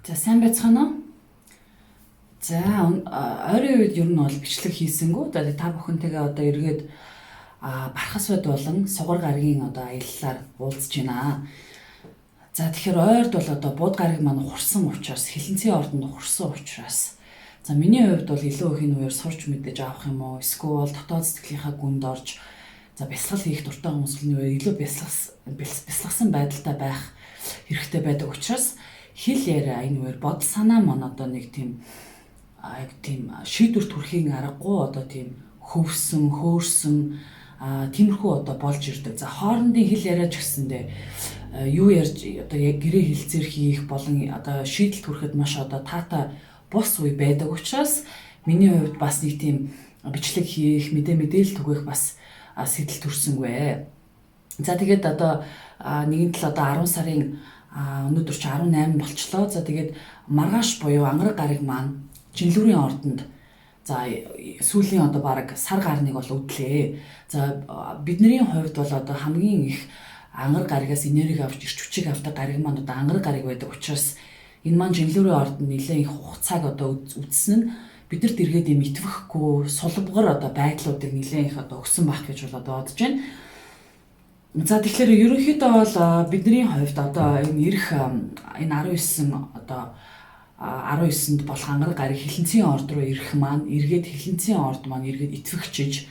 За сайн байцгаана уу? За ойрын үед ер нь бол бичлэг хийсэнгүү. За та бүхэнтэйгээ одоо эргээд бархас бод болон сугар гарагийн одоо аяллаар уулзж байна. За тэгэхээр ойрд бол одоо бууд гараг маань ухарсан учраас, хилэнцгийн ордонд ухарсан учраас за миний хувьд бол илүү их энэ үеэр сурч мэдэж авах юм уу? Эсвэл дотоод сэтгэлийнхаа гүнд орж за бясалгал хийх дуртай хүмүүсийн үеэр илүү бясалгасан байдалтай байх хэрэгтэй байдаг учраас хэл яриа энэ үеэр бодол санаа маань одоо нэг тийм яг тийм шийдвэр төрхийн аргагүй одоо тийм хөвсөн, хөөрсөн тиймэрхүү одоо болж ирдэг. За хоорондын хэл яриач гэсэндээ юу ярьж одоо яг гэрээ хэлцээр хийх болон одоо шийдэл хүрэхэд маш одоо таатай бус үе байдаг учраас миний хувьд бас нэг тийм бичлэг хийх, мэдээлэл түгээх бас сэтэл төрсөнгүй. За тэгээд одоо нэгэн тал одоо 10 сарын өнөөдөр чи 18 болчлоо. За тэгээд маргааш буюу ангар гараг маань Жинлүүрийн ордонд за сүүлийн одоо баг сар гарныг бол өдлээ. За бидний хувьд бол одоо хамгийн их ангар гарагаас энерги авч ирч хүчийг авдаг гараг маань одоо ангар гараг байдаг учраас энэ маань Жинлүүрийн ордонд нэлээд их хугацааг одоо үзсэн нь бидэрт эргээд юм итвэхгүй сулбгар одоо байдлуудыг нэлээд их одоо өгсөн байх гэж бол одоо бодож байна. За тэгэхээр ерөнхийдөө бол бидний хувьд одоо энэ ирэх энэ 19 одоо 19-нд болох ангар гараг хилэнцгийн орд руу ирэх маань эргээд хилэнцгийн орд маань эргээд итвэгчиж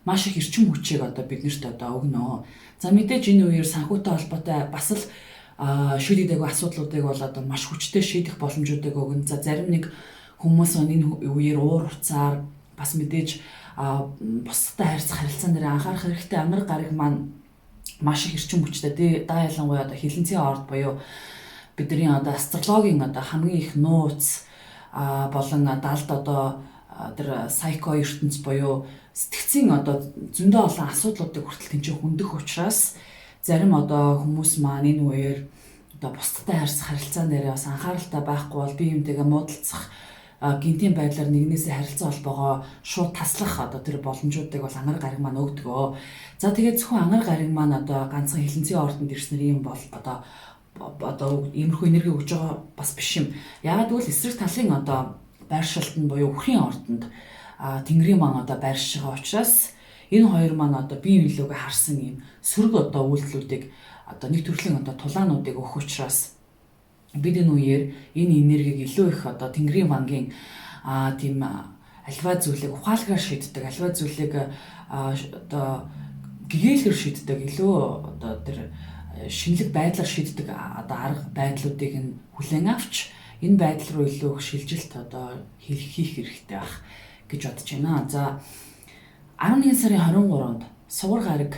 маш их эрчим хүчийг одоо биднэрт одоо өгнө. За мэдээж энэ үеэр санхүүтэй холбоотой бас л шийдэгдээгүй асуудлуудыг бол одоо маш хүчтэй шийдэх боломжуудыг өгнө. За зарим нэг хүмүүс энэ үеэр уур уцаар бас мэдээж бусдад харилцаан дээр анхаарах хэрэгтэй. Ангар гараг маань маш их эрчим хүчтэй. Да ялангуяа одоо хилэнцгийн орд буюу бидний одоо астрологийн одоо хамгийн их нууц болон далд одоо тэр сайко ертөнц буюу сэтгцийн одоо зөндөө олон асуудлуудыг хүртэл тэнцээ хөндөх учраас зарим одоо хүмүүс маань энэ үеэр одоо бусдтай харилцаан дээр бас анхааралтай байхгүй бол бие биентэйгээ муудалцах гинтийн байдлаар нэгнээсээ харилцаа холбоогоо шууд таслах одоо тэр боломжуудыг бол ангар гараг маань өгдөг. За тэгээд зөвхөн ангар гараг маань одоо ганцхан хилэнцгийн ордонд ирснээр юм бол одоо иймэрхүү энерги өгж байгаа бас биш юм. Яагаад гэвэл эсрэг талын одоо байршилт нь буюу үхрийн ордонд тэнгэрийн маань одоо байршиж байгаа учраас энэ хоёр маань одоо бие биелүүгээ харсан юм сөрөг одоо үйлдэлүүдийг одоо нэг төрлийн одоо тулаануудыг өгөх учраас бид энэ үеэр энэ энергийг илүү их одоо тэнгэрийн бангийн тийм альва зүйлийг ухаалгаар шийддэг, альва зүйлийг одоо гэгээлгэр шийддэг, илүү одоо тэр шинэлэг байдлаар шийддэг одоо арга байдлуудыг нь хүлээн авч энэ байдал руу илүү их шилжилт одоо хийх хэрэгтэй байх гэж бодож байна. За 11 сарын 23-нд сугар гараг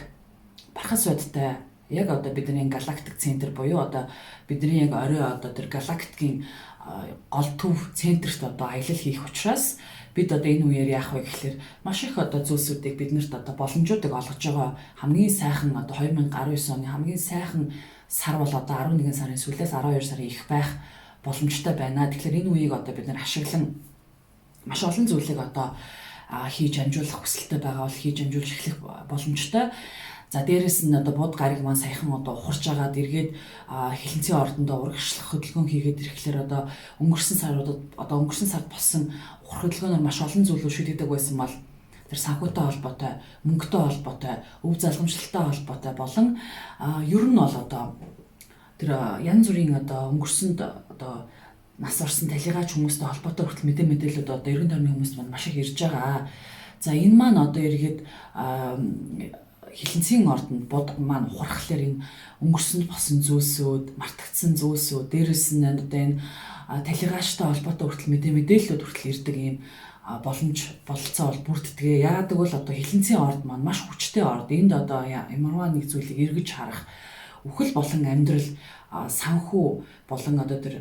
бархас бодтой яг одоо бидний галактик центр буюу одоо бидний яг орой одоо тэр галактикийн гол төв центрт одоо аялал хийх учраас бид одоо энэ үеэр яах вэ гэхлээр маш их одоо зүйлсүүдийг биднэрт одоо боломжуудыг олгож байгаа хамгийн сайхан одоо 2019 оны хамгийн сайхан сар бол одоо 11 сарын сүүлээс 12 сарын их байх боломжтой байна. Тэгэхээр энэ үеийг одоо бид нэр ашиглан маш олон зүйлийг одоо хийж амжуулах хүсэлтэй байгаа бол хийж амжуулж эхлэх боломжтой. За дээрэс нь одоо бууд гараг маань саяхан одоо ухарч агаад эргээд хилэнцгийн ордондоо урагшлах хөдөлгөөн хийгээд ирэхлээр одоо өнгөрсөн сард болсон ухрах хөдөлгөөнөөр маш олон зүйлүүд шийдэгдэг байсан бол тэр санхүүтэй холбоотой, мөнгөтэй холбоотой, өв залгамжлалтай холбоотой болон ер нь бол одоо тэр янз бүрийн одоо өнгөрсөнд одоо нас орсон талигаач хүмүүстэй холбоотой хүртэл мэдээлэлүүд одоо эргэн тойрны хүмүүст маань маш их ирж байгаа. За энэ маань одоо эргээд хилэнцгийн ордонд бод маань ухрахлаар энэ өнгөрсөнд болсон зүйлсүүд, мартагдсан зүйлсүүд, дээрэс нь одоо энэ талигаачтай холбоотой хүртэл мэдээлэлүүд хүртэл ирдэг ийм боломж бололцоо бол бүрддэг. Яагаад гэвэл одоо хилэнцгийн орд маань маш хүчтэй орд. Энд одоо ямарваа нэг зүйлийг эргэж харах, үхэл болон амьдрал, санхүү болон одоо тэр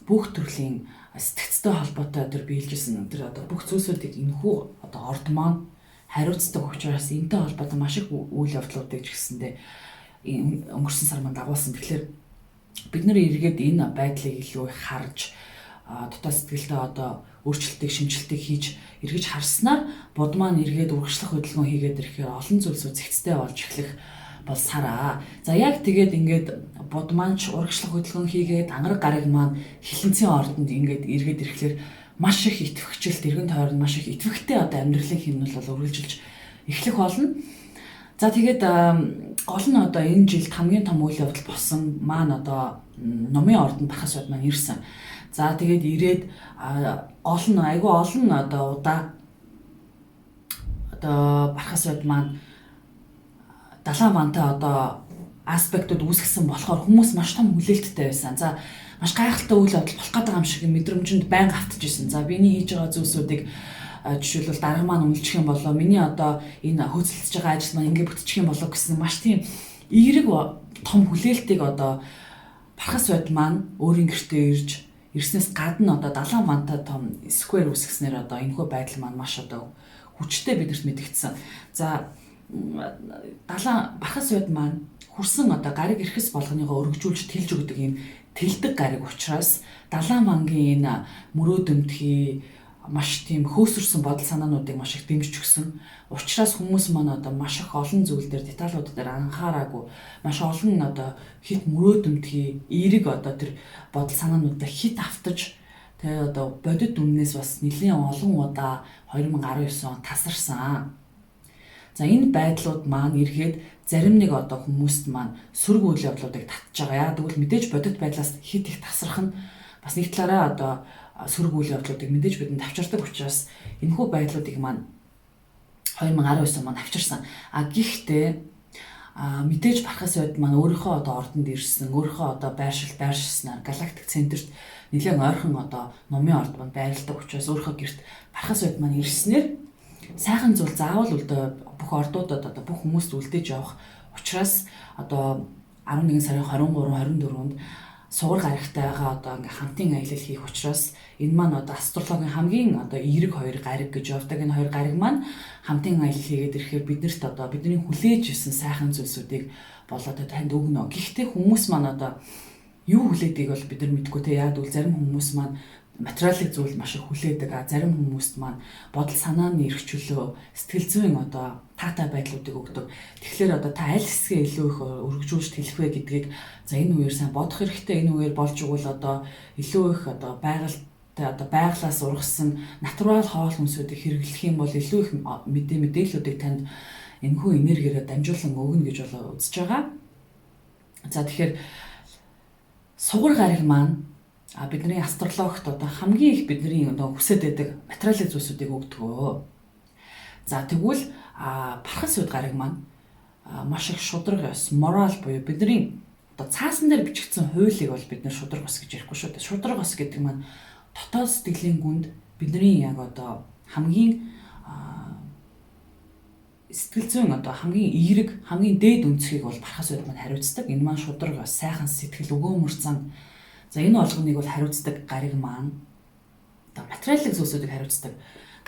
бүх төрлийн сэтгцтэй холбоотой тэр биелжсэн тэр одоо бүх зүйлсүүдийг энэхүү одоо орд маань хариуцдаг учраас энэтэй холбоотой маш их үйл явдлуудыг ч гэсэндээ өнгөрсөн сар маань дагуулсан. Тэгэхээр бид нэр эргээд энэ байдлыг илүү их харж дотоод сэтгэлдээ одоо өөрчлөлтийг, шинжилтийг хийж эргэж харснаар бод маань эргээд урагшлах хөдөлгөөн хийгээд ирэхээр олон зүйлсүүд зэгцтэй болж эхлэх бол сараа. За яг тэгээд ингээд будманч урагшлах хөдөлгөөн хийгээд ангараг гараг маань хилэнцэн ордонд ингээд эргээд ирэхлээр маш их итгэвчэлт эргэн тойронд маш их итгэвхтэй одоо амьдралын хэмнэл бол үргэлжилж эхлэх болно. За тэгээд гол нь одоо энэ жилд хамгийн том үйл явдал болсон маань одоо номын ордонд Бархас Бод маань ирсэн. За тэгээд ирээд айгүй олон одоо удаа одоо Бархас Бод маань далайн мантай одоо аспектууд үүсгэсэн болохоор хүмүүс маш том хүлээлттэй байсан. За маш гайхалтай үйл явдал болох гэдэг юм шиг мэдрэмжинд байнга автж исэн. За биний хийж байгаа зүйлсүүдийг жишээлбэл дарга маань үнэлчих юм болоо миний одоо энэ хөөцөлдөж байгаа ажил маань ингэ бүтчих юм болоо гэсэн маш тийм эерэг том хүлээлтийг одоо Бархас Бод маань өөрийн гэртээ ирснээс гадна одоо далайн мантай том сквер үүсгэснээр одоо энэхүү байдал маань маш одоо хүчтэй бидэрт мэдэгдсэн. За Бархас Бод маань хүрсэн одоо гариг эрхэс болгоныгоо өргөжүүлж тэлж өгдөг юм тэлдэг гариг учраас далайн мангийн энэ мөрөөдөмтгий маш тийм хөөсөрсөн бодол санаануудыг маш их дэмжиж өгсөн. Учраас хүмүүс маань одоо маш их олон зүйл дээр деталууд дээр анхаараагүй маш олон одоо хит мөрөөдөмтгий эерэг одоо тэр бодол санаануудаа хит автаж тэгээ одоо бодит үннээс бас нэлийн олон удаа 2019 он тасарсан. За энэ байдлууд маань эргээд зарим нэг одоо хүмүүст маань сөрөг үйл явдлуудыг татж байгаа. Яг тэгвэл мэдээж бодит байдлаас хит их тасрах нь бас нэг талаараа одоо сөрөг үйл явдлуудыг мэдээж бидэнд авчирдаг учраас энэхүү байдлуудыг маань 2019 он авчирсан. Гэхдээ мэдээж Бархас Бод маань өөрийнхөө одоо ордонд ирсэн, өөрийнхөө одоо байршилснаар галактик центрт нэлээд ойрхон одоо номын орд маань байрладаг учраас өөрийнхөө гэрт Бархас Бод маань ирснээр сайхан зүйл заавал бүх ордуудад одоо бүх хүмүүст үлдээж явах учраас одоо 11 сарын 23 24-нд сугар гарагтайгаа одоо ингээ хамтын аялал хийх учраас энэ маань одоо астрологийн хамгийн одоо эерэг хоёр гариг гэж явдаг. Энэ хоёр гариг маань хамтын аялал хийгээд ирэхээр биднэрт одоо бидний хүлээж исэн сайхан зүйлсүүдийг болоод танд өгнө. Гэхдээ хүмүүс маань одоо юу хүлээдгийг бол бид нар мэдгүй те. Яг үл зарим хүмүүс маань материалын зүйл маш их хүлээдэг. Зарим хүмүүст маань бодол санааны эрх чөлөө, сэтгэл зүйн одоо таатай байдлуудыг өгдөг. Тэгэхээр одоо та аль хэсгээ илүү их өргөжүүлж хэлэх вэ гэдгийг за энэ үеэр сайн бодох хэрэгтэй. Энэ үеэр болж игэл одоо илүү их одоо байгальтай одоо байглаас ургасан натурал хоол хүнсүүдийг хэрэглэх юм бол илүү их мэдээллүүдийг танд энэхүү энергиээр дамжуулан өгнө гэж бол үзэж байгаа. За тэгэхээр сугар гариг маань бидний астрологт одоо хамгийн их бидний одоо хүсэж байдаг материалын зүйлсүүдийг өгдөг. За тэгвэл Бархас Бод гариг маань маш их шудраг ёс, морал буюу бидний одоо цаасан дээр бичигдсэн хуулийг бол бид нэр шудраг ёс гэж ярихгүй шүү дээ. Шудраг ёс гэдэг маань дотоод сэтгэлийн гүнд бидний яг одоо хамгийн сэтгэл зүйн одоо хамгийн эерэг, хамгийн дээд үнцгийг бол Бархас Бод маань хариуцдаг. Энэ маань шудраг ёс, сайхан сэтгэл, өгөөмөр зан. За энэ болгоныг бол хариуцдаг гариг маань одоо материалын зүйлсүүдийг хариуцдаг.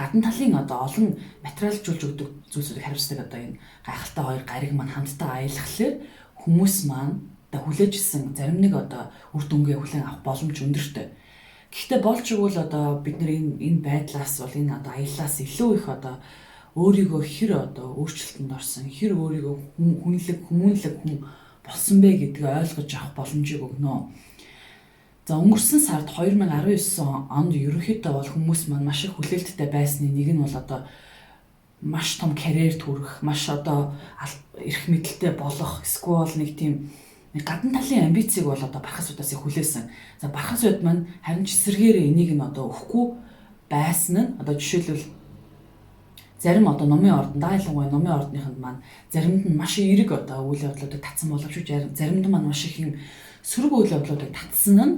Гадна талын одоо олон материалжуулж өгдөг зүйлсүүдийг хариуцдаг одоо энэ гайхалтай хоёр гариг маань хамтдаа аялахлаар хүмүүс маань одоо хүлээжсэн зарим нэг одоо үр дүнгээ хүлээн авах боломж өндөртэй. Гэхдээ болж игэл одоо бид нар энэ байдлаас бол энэ одоо аяллаас илүү их одоо өөрийгөө хэр одоо өөрчлөлтөнд орсон, хэр өөрийгөө хүмүүнлэг хүн болсон бэ гэдгийг ойлгож авах боломжийг өгнө. За өнгөрсөн сард 2019 онд ерөнхийдөө бол хүмүүс маань маш их хүлээлттэй байсны нэг нь бол одоо маш том карьерт хүрэх, маш одоо эрх мэдэлтэй болох, эсвэл нэг тийм гадна талын амбицийг бол одоо Бархас Бодоос хүлээсэн. За Бархас Бод маань харин ч эсэргээрээ энийг нь одоо өгөхгүй байсан нь одоо жишээлбэл зарим одоо номын ордон, ялангуяа номын ордныханд маань заримд нь маш эерэг одоо үйл явдлуудыг татсан боловч заримд маань маш их юм сөрөг үйл явдлуудыг татсан нь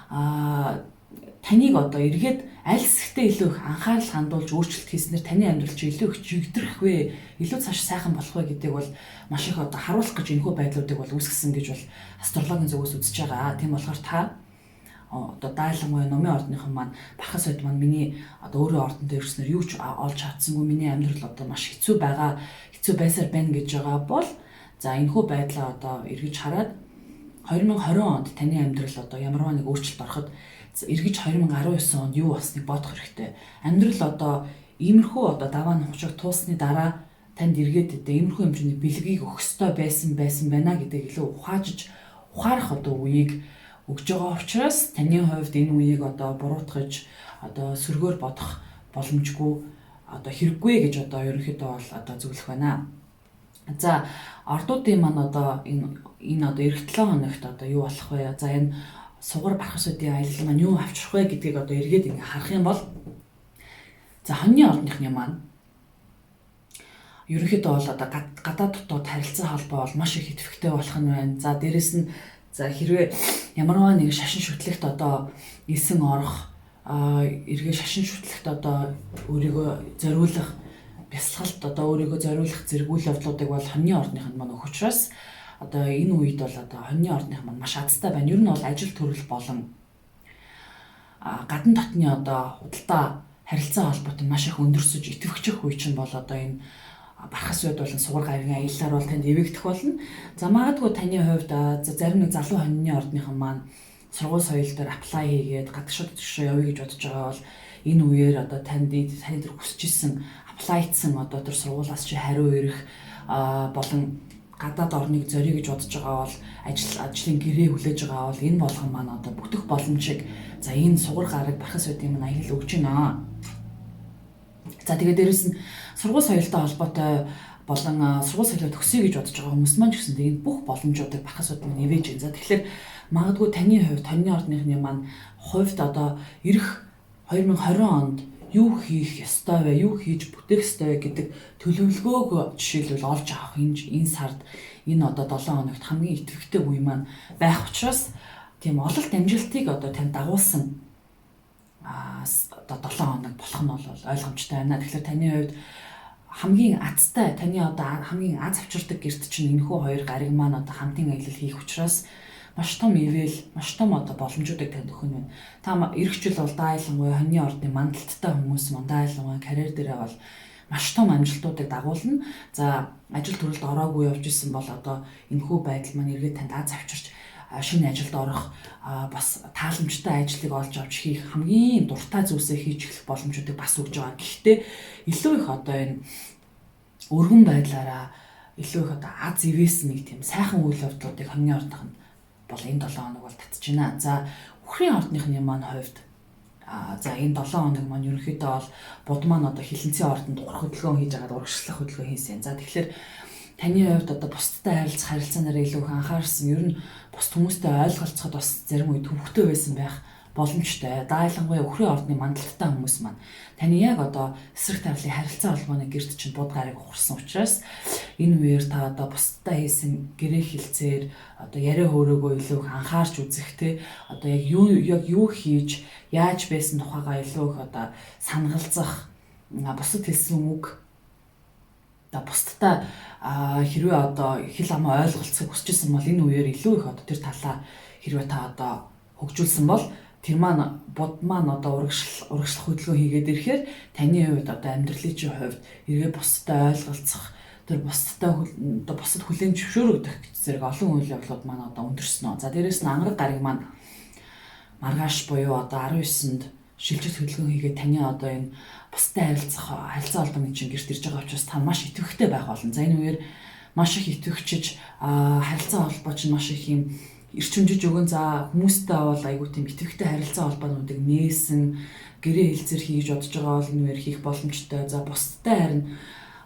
таныг одоо эргээд аль хэсэгтээ илүү их анхаарал хандуулж өөрчлөлт хийснээр таны амьдрал чи илүү их жигдэрх вэ, илүү цааш сайхан болох вэ гэдэг бол маш их одоо харуулах гэж энэхүү байдлуудыг бол үүсгэсэн гэж бол астрологийн зүгээс үзэж байгаа. Тийм болохоор та одоо ялангуяа номын ордныхан маань Бархас Бод маань миний одоо өөрөө ордонд ирснээр юу ч олж чадсангүй, миний амьдрал одоо маш хэцүү байсаар байна гэж байгаа бол за энэхүү байдлаа одоо эргэж хараад 2020 онд таны амьдрал одоо ямарваа нэг өөрчлөлт ороход эргэж 2019 онд юу болсныг бодох хэрэгтэй. Амьдрал одоо иймэрхүү одоо даваа нухчиг туусны дараа танд эргээд иймэрхүү хэмжээний бэлгийг өгөх ёстой байсан байна гэдэг илүү ухаарах үеийг өгж байгаа учраас таны хувьд энэ үеийг буруутгаж сөргөөр бодох боломжгүй хэрэггүй гэж ерөнхийдөө бол зөвлөх байна. За ордуудын маань энэ эх 7 хоногт юу болох вэ? За энэ сугар бархасуудын аялал маань юу авчрах вэ гэдгийг эргээд ингээ харах юм бол за хоньны ордныхны маань ерөнхийдөө бол гадаад дотоод харилцаа холбоо бол маш их идэвхтэй болох нь байна. За дээрэс нь за хэрвээ ямарваа нэг шашин шүтлэгт элсэн орох эргээ шашин шүтлэгт өөрийгөө зориулах бясалгалт өөрийгөө зориулах зэргүүл явдлуудыг бол хоньны ордныханд маань өгөх учраас энэ үед бол хоньны ордных маань маш азтай байна. Ер нь бол ажил төрөл болон гадна дотны худалдаа харилцаа холбоот нь маш их өндөрсөж идэвхжих үе чинь бол энэ бархас үед болон сугар гаригийн аяллаар бол танд эвэгдэх болно. За магадгүй таны хувьд зарим нэг залуу хоньны ордныхан маань сургууль соёл дээр apply хийгээд гадагшаа явъя гэж бодож байгаа бол энэ үеэр таны дээр хүсэж исэн applyдсан тэр сургуулиас чи хариу ирэх болон гадаад орныг зориё гэж бодож байгаа бол ажлын гэрээ хүлээж байгаа бол энэ болгон маань бүтэх боломжийг за энэ сугар гараг бархас үеийн маань аялал өгч байна. За тэгээд дээрэс нь сургууль соёлтой холбоотой болон сургууль соёлоо төгсөе гэж бодож байгаа хүмүүс маань ч гэсэн энэ бүх боломжуудыг бархас үеийн маань нивэж байна. За тэгэхээр магадгүй таны хувьд хоньны ордныхны маань хувьд ирэх 2020 онд юу хийх ёстой вэ? Юу хийж бүтээх ёстой вэ гэдэг төлөвлөгөөг жишээлбэл олж авах энэ сард энэ 7 хоногт хамгийн идэвхтэй үе маань байх учраас тийм ололт амжилтыг танд дагуулсан 7 хоног болох нь бол ойлгомжтой байна. Тэгэхээр таны хувьд хамгийн азтай таны хамгийн аз авчирдаг гэрт чинь энэхүү хоёр гариг маань хамтын аялал хийх учраас маш том ивэл маш том боломжуудыг танд өгөх нь байна. Та эх жил бол дайлангуй хоньны ордны мандалттай хүмүүс маань дайлангуй карьер дээрээ бол маш том амжилтуудыг дагуулна. За ажил төрөлд ороогүй явж исэн бол энэхүү байдал маань эргээд танд аз авчирч шинэ ажилд орох бас тааламжтай ажлыг олж авч хийх хамгийн дуртай зүйлсээ хийж эхлэх боломжуудыг бас өгж байгаа. Гэхдээ илүү их энэ өргөн байдлаараа илүү их аз ивээс нэг тийм сайхан үйл явдлуудыг хоньны ордныханд бол энэ 7 хоног бол татж байна. За үхрийн ордныхны маань хувьд за энэ 7 хоног маань ерөнхийдөө бол буд маань хилэнцгийн ордонд хөдөлгөөн хийж агаад урагшлах хөдөлгөөн хийсэн. За тэгэхээр таны хувьд бусдтай харилцаанаараа илүү их анхаарсан. Ер нь бусд хүмүүстэй ойлголцоход бас зарим үед төвөгтэй байсан байх боломжтой. Дайлангуй үхрийн ордны мандалттай хүмүүс маань таны яг эсрэг тавлын харилцаа холбооны гэрд чинь буд гарыг ухарсан учраас энэ үеэр та бусдтай хийсэн гэрээ хилцээр яриа хөөрөөгөө илүү их анхаарч үзэх яг юу хийж яаж байсан тухайгаа илүү их санагалзах бусад хэлсэн үг бусдтай хэрвээ хэл амаа ойлголцохыг хүсчихсэн бол энэ үеэр илүү их тэр талаа хэрвээ та хөгжүүлсэн бол тэр маань буд маань урагшлах хөдөлгөөн хийгээд ирэхээр таны хувьд амьдралын чинь хувьд эргээ бусдтай ойлголцох тэр бусдад хүлээн зөвшөөрөгдөх зэрэг олон үйл явдлууд маань өндөрснө. За дээрэс нь ангараг гариг маань маргааш буюу 19-нд шилжилт хөдөлгөөн хийгээд таны энэ бусдад харилцаа холбооны чинь гэрт ирж байгаа учраас та маш идэвхтэй байх болно. За энэ үеэр маш их идэвхжиж харилцаа холбоо чинь маш их юм эрчимжиж өгөн. За хүмүүстэй бол айгүй тийм идэвхтэй харилцаа холбоонуудыг нээсэн гэрээ хэлцэр хийж бодож байгаа бол энэ үеэр хийх боломжтой. За бусдтай харин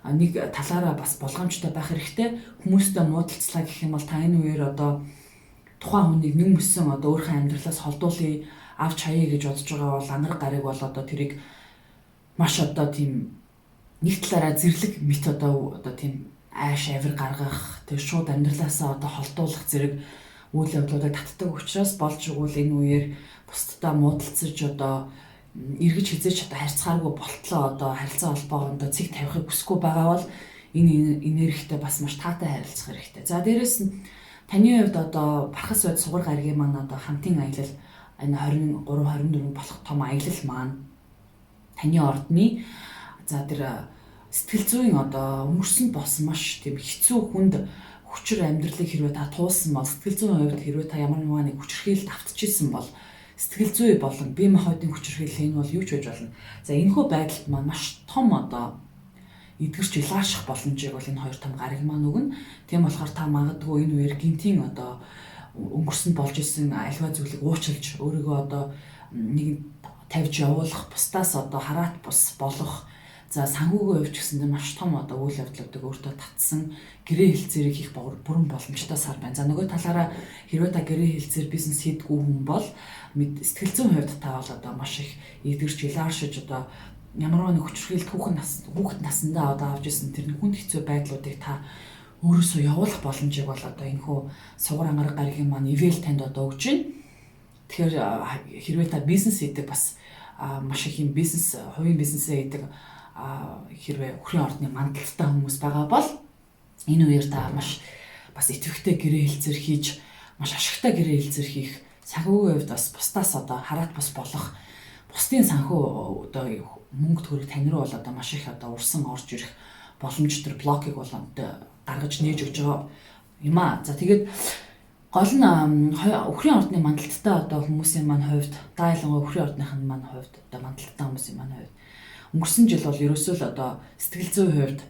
нэг талаараа бас болгоомжтой байх хэрэгтэй. Хүмүүстэй муудалцлаа гэх юм бол та энэ үеэр тухайн хүнийг нэг мөсөн өөрийнхөө амьдралаас холдуулъя авч хаяа гэж бодож байгаа бол ангараг гариг бол тэрийг маш тийм нэг талаараа зэрлэг мэт тийм айш авир гаргах тэр шууд амьдралаасаа холдуулах зэрэг үйл явдлуудыг татдаг учраас болж игэл энэ үеэр бусдтай муудалцаж эргэж хизээч харьцахааргүй болтлоо харилцаа холбоогонд цэг тавихыг хүсэхгүй байгаа бол энэ энергитэй бас маш таатай харилцах хэрэгтэй. За дээрэс нь таны хувьд бархас байд сугар гаригийн маань хамтын аялал энэ 23-24 болох том аялал маань таны ордны за тэр сэтгэл зүйн өнгөрсөнд болсон маш тийм хэцүү хүнд хүчээр амьдралыг хэрвээ та туулсан бол сэтгэл зүйн хувьд хэрвээ та ямар нэг хүчирхийлэлд автчихсан бол сэтгэл зүй болон бие махбодын хүчирхийлэл энэ бол юу ч байж болно. За энэхүү байдалд маань маш том эдгэрч илгааших боломжийг бол энэ хоёр том гариг маань өгнө. Тийм болохоор та магадгүй энэ үеэр гинтийн одоо өнгөрсөнд болж исэн альва зүйлийг уучлж өөрийгөө одоо нэг тавьж явуулах, бусдаас одоо хараат бус болох, за санхүүгийн хувьд ч гэсэн маш том одоо үйл явдлуудыг өөртөө татсан гэрээ хэлцээрийг хийх бүрэн боломжтой сар байна. За нөгөө талаараа хэрвээ та гэрээ хэлцээр бизнес хийдэггүй хүн бол сэтгэл зүйн хувьд та бол одоо маш их эдгэрч илааршиж одоо ямарваа нэг хүчрхийлэлт хүүхэд насндаа одоо авч ирсэн тэр хүнд хэцүү байдлуудыг та өөрөөсөө явуулах боломжийг бол одоо энэхүү сугар ангараг гарагийн маань ивэл танд одоо өгч байна. Тэгэхээр хэрвээ та бизнес хийдэг бас маш их юм бизнес, хувийн бизнесээ хийдэг хэрвээ өхрийн ордны мандалттай хүмүүс байгаа бол энэ үеэр та маш бас идэвхтэй гэрээ хэлцэр хийж, маш ашигтай гэрээ хэлцэр хийх, санхүүгийн хувьд бас бусдаас одоо хараат бас болох, бусдын санхүү одоо мөнгө төгрөг тань руу бол одоо маш их одоо урсан орж ирэх боломж төр блокийг бол гаргаж нээж өгч байгаа юм аа. За тэгээд гол нь өхрийн ордны мандалттай одоо хүмүүсийн маань хувьд, дайлангуй өхрийн ордныхын маань хувьд одоо мандалттай хүмүүсийн маань хувьд өнгөрсөн жил бол ерөөсөө л одоо сэтгэл зүйн хувьд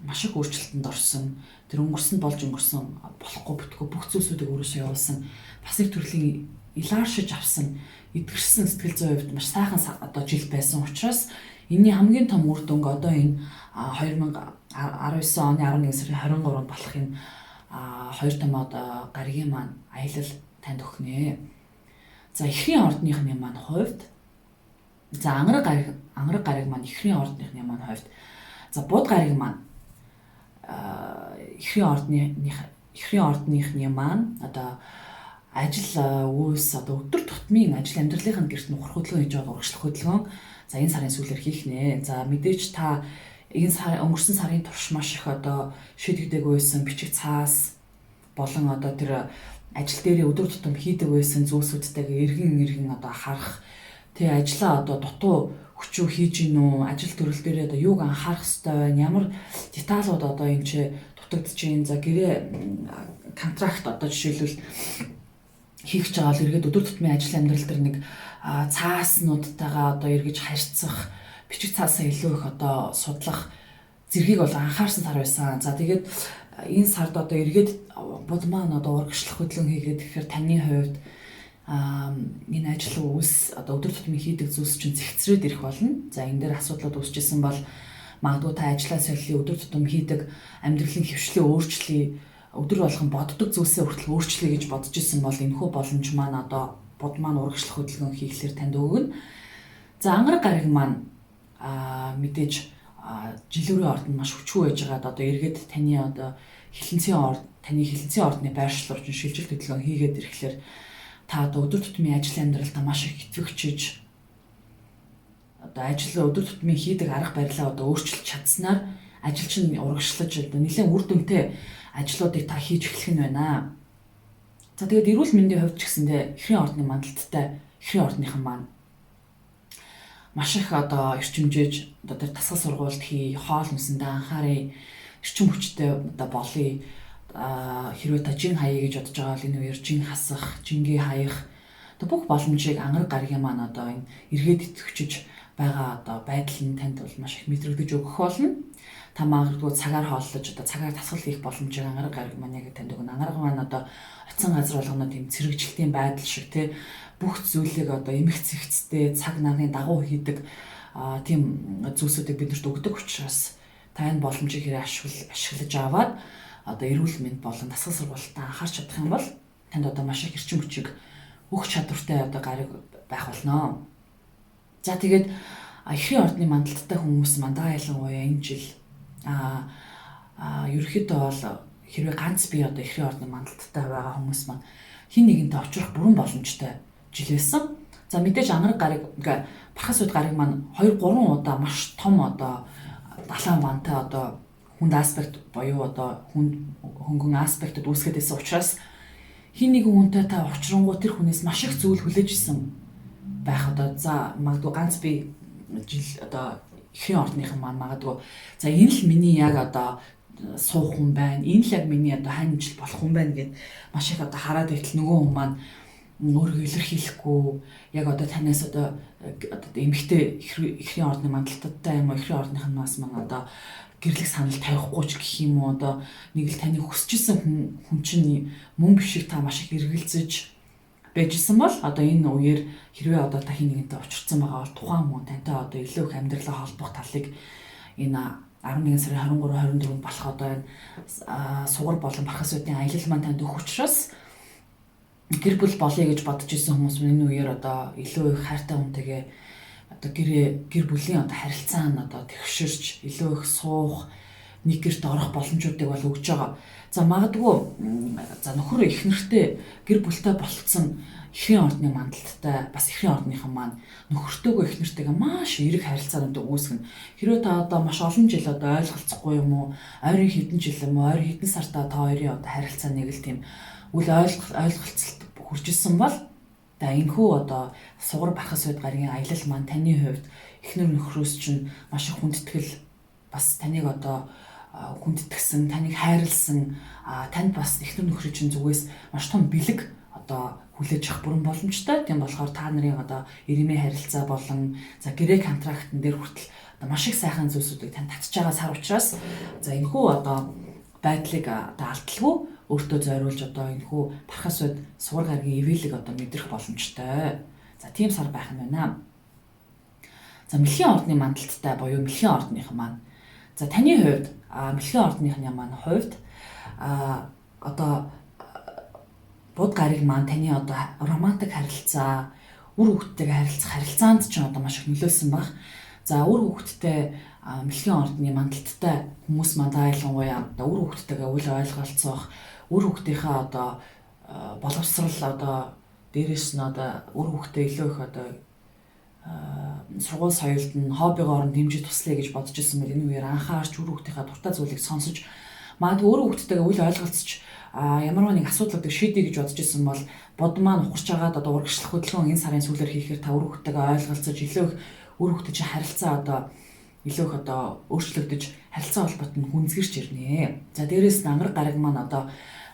маш их өөрчлөлтөнд орсон. Тэр өнгөрсөнд болж өнгөрсөн болохгүй бүтггүй бүх зүйлсүүдийг өөрөөсөө явуулсан, бас их төрлийн илааршиж авсан, эдгэрсэн сэтгэл зүйн хувьд маш сайхан одоо жил байсан учраас энэний хамгийн том үр дүнг одоо энэ 2019 оны 11 сарын 23-нд болох энэ хоёр том одоо гаригийн маань аялал танд өгнө. За эхрийн ордныхны маань хувьд, за ангараг гариг маань эхрийн ордныхны маань хувьд, за бууд гариг маань эхрийн ордныхны маань одоо ажил үйлс одоо өдөр тутмын ажил амьдралын гэрт нухар хөдөлгөөн хийж байгаа урагшлах хөдөлгөөн за энэ сарын сүүлээр хийх нэ. За мэдээж та өнгөрсөн сарын турш маш их одоо шийдэгдээгүй байсан бичиг цаас болон одоо тэр ажил дээрээ өдөр тутам хийдэг байсан зүйлсүүдтэйг эргэн одоо харах, тэг ажлаа одоо дутуу хүчүү хийж гин үү, ажил төрөл дээрээ одоо юуг анхаарах хэрэгтэй байна, ямар деталууд одоо энэ ч дутагдж гин, за гэрээ контракт одоо жишээлбэл хийх гэж байгаа л эргээд өдөр тутмын ажил амьдрал дээр нэг цааснуудтайгаа одоо эргэж харьцах, бичиг цаасаа илүү их одоо судлах зэргийг бол анхаарсан сар байсан. За тэгээд энэ сард одоо эргээд бод маань одоо урагшлах хөдөлгөөн хийгээд тэгэхээр таны хувьд энэ ажил үйлс одоо өдөр тутмын хийдэг зүйлс чинь зэгцрээд ирэх болно. За энэ дээр асуудлууд үүсчихсэн бол магадгүй та ажлаа солио, өдөр тутам хийдэг амьдралын хөвшлөө өөрчлөе, өдөр болгон боддог зүйлсээ хүртэл өөрчлөе гэж бодож исэн бол энэхүү боломж маань одоо бод маань урагшлах хөдөлгөөн хийхлээр танд өгнө. За ангараг гариг маань мэдээж жилүүрийн ордонд маш хүчгүй байж байгаад одоо эргээд таны одоо таны хилэнцгийн ордны байршил руу шилжилт хөдөлгөөн хийгээд ирэхлээр та одоо өдөр тутмын ажил амьдралдаа маш их итгэвчж одоо өдөр тутмын хийдэг арга барилаа одоо өөрчилж чадсанаар ажил чинь урагшлаж одоо нэлээд үр дүнтэй ажлуудыг та хийж эхлэх нь байна. За тэгээд эрүүл мэндийн хувьд ч гэсэндээ эхрийн ордны мандалттай эхрийн ордныхан маань маш их одоо эрчимжээж одоо тэр тасгал сургуульд хоол хүнсэндээ анхаарай, эрчим хүчтэй одоо болъё. Хэрвээ та жин хаяа гэж бодож байгаа бол энэ үеэр жин хасах, жингээ хаях одоо бүх боломжийг ангараг гарагийн маань одоо энэ эргээд итгэвчж байгаа одоо байдал нь танд бол маш их мэдрэгдэж өгөх болно. Та магадгүй цагаар хооллож одоо цагаар тасгал хийх боломжийг ангараг гараг маань яг танд өгнө. Ангараг маань одоо оцсон газар болгоно тийм цэрэгжилтийн байдал шиг тий бүх зүйлийг одоо эмх цэгцтэй цаг нарны дагуу хийдэг тийм зүйлсүүдийг биднэрт өгдөг учраас та энэ боломжийг хэрэг ашиглаж аваад одоо эрүүл мэнд болон тасгал сургуультаа анхаарч чадах юм бол танд одоо маш их эрчим хүчийг өгч чадвартай одоо гариг байх болно. За тэгээд эхрийн ордны мандалттай хүмүүс мандаа ялангуяа энэ жил ерөөхдөө бол хэрвээ ганц би одоо эхрийн ордны мандалттай байгаа хүмүүс маань хин нэгэнтэй очих бүрэн боломжтой жил байсан. За мэдээж ангараг гариг бархас уд гариг маань 2-3 удаа маш том одоо далайн вантай одоо хүнд аспект боёо одоо хөнгөн аспектд үүсгэж байсан учраас хин нэгэн хүнтэй та учрангуй тэр хүнээс маш их зүйл хүлээж исэн байх одоо за магадгүй ганц би жил одоо эхрийн ордныхан маань магадгүй за энэ л миний яг одоо суух хүн байна, энэ л яг миний одоо хань жил болох хүн байна гэд маш их одоо хараад итэл нөгөө хүн маань өөрийгөө илэрхийлэхгүй яг одоо танаас одоо эмэгтэй эхрийн ордны мандалттай юм уу эхрийн ордныхан нас маань одоо гэрлэх санал тавихгүй ч гэх юм уу одоо нэг л таны хүсчихсэн хүн чинь мөн бишиг та маш их эргэлзэж байжсэн бол одоо энэ үеэр хэрвээ одоо та хин нэгэнтэй уулзсан байгаа бол тухайн хүн тантай одоо илүү их амьдралаа холбох талыг энэ 11 сарын 23 24-нд болох одоо энэ сугар болон бархасуудын аялал маань танд өгөх учраас гэр бүл болъё гэж бодож исэн хүмүүс энэ үеэр одоо илүү их хайртай хүнтэйгээ одоо гэр бүлийн одоо харилцаа нь одоо тэгшэрч илүү их суух нэг гэрт орох боломжуудыг бол өгж байгаа. За магадгүй за нөхөр их нэртэй гэр бүлтэй болцсон эхрийн ордны мандалттай бас эхрийн ордныхан маань нөхөртөөгөө их нэртэйгээ маш эерэг харилцаанд үүсгэн. Хэрвээ та одоо маш олон жил одоо ойлголцохгүй юм уу, ойрын хэдэн жил юм уу, ойрын хэдэн сартаа та хоёрын одоо харилцаа нэг л тийм үл ойлголцолд хүрчилсэн бол за энэхүү одоо сугар бархас үед гаргийн аялал маань таны хувьд эхнэр нөхрөөс чинь маш их хүндэтгэл бас таныг одоо хүндэтгсэн, таныг хайрлсан, танд бас эхнэр нөхрийн чинь зүгээс маш том бэлэг одоо хүлээж авах бүрэн боломжтой. Тийм болохоор та нарын одоо ирэмээ харилцаа болон за гэрээ контрактн дээр хүртэл одоо маш их сайхан зүйлсүүдийг тань татж байгаа сар учраас за энэхүү одоо байдлыг одоо алдалгүй өөртөө зориулж одоо энэхүү бархас үед сугар гаргийн ивэлэг одоо мэдрэх боломжтой. За тийм сар байх нь байна. За мэлхийн ордны мандалттай буюу мэлхийн ордныхан маань. За таны хувьд мэлхийн ордныхны маань хувьд одоо бод гариг маань таны одоо романтик харилцаа, үр хүүхдтэйгээ харилцах харилцаанд ч одоо маш их нөлөөлсөн баг. За үр хүүхдтэй мэлхийн ордны мандалттай хүмүүс маань ялангуяа одоо үр хүүхдтэйгээ үл ойлголцох, үр хүүхдийнхээ одоо боловсрал одоо дээрээс нь одоо үр хүүхдээ илүү их одоо сургууль соёлд нь хоббигоор нь дэмжиж туслая гэж бодож ирсэн бол энэ үеэр анхаарч үр хүүхдийнхээ дуртай зүйлийг сонсож магадгүй үр хүүхдтэйгээ үл ойлголцож ямар нэг асуудлуудыг шийдэе гэж бодож ирсэн бол бод маань ухарч байгаад одоо урагшлах хөдөлгөөн энэ сарын сүүлээр хийхээр та үр хүүхдтэйгээ ойлголцож илүү их үр хүүхдэд чинь харилцаа одоо илүү их одоо өөрчлөгдөж харилцаа холбоот нь хүнзгэрч ирнэ. За дээрээс нь ангараг гараг маань одоо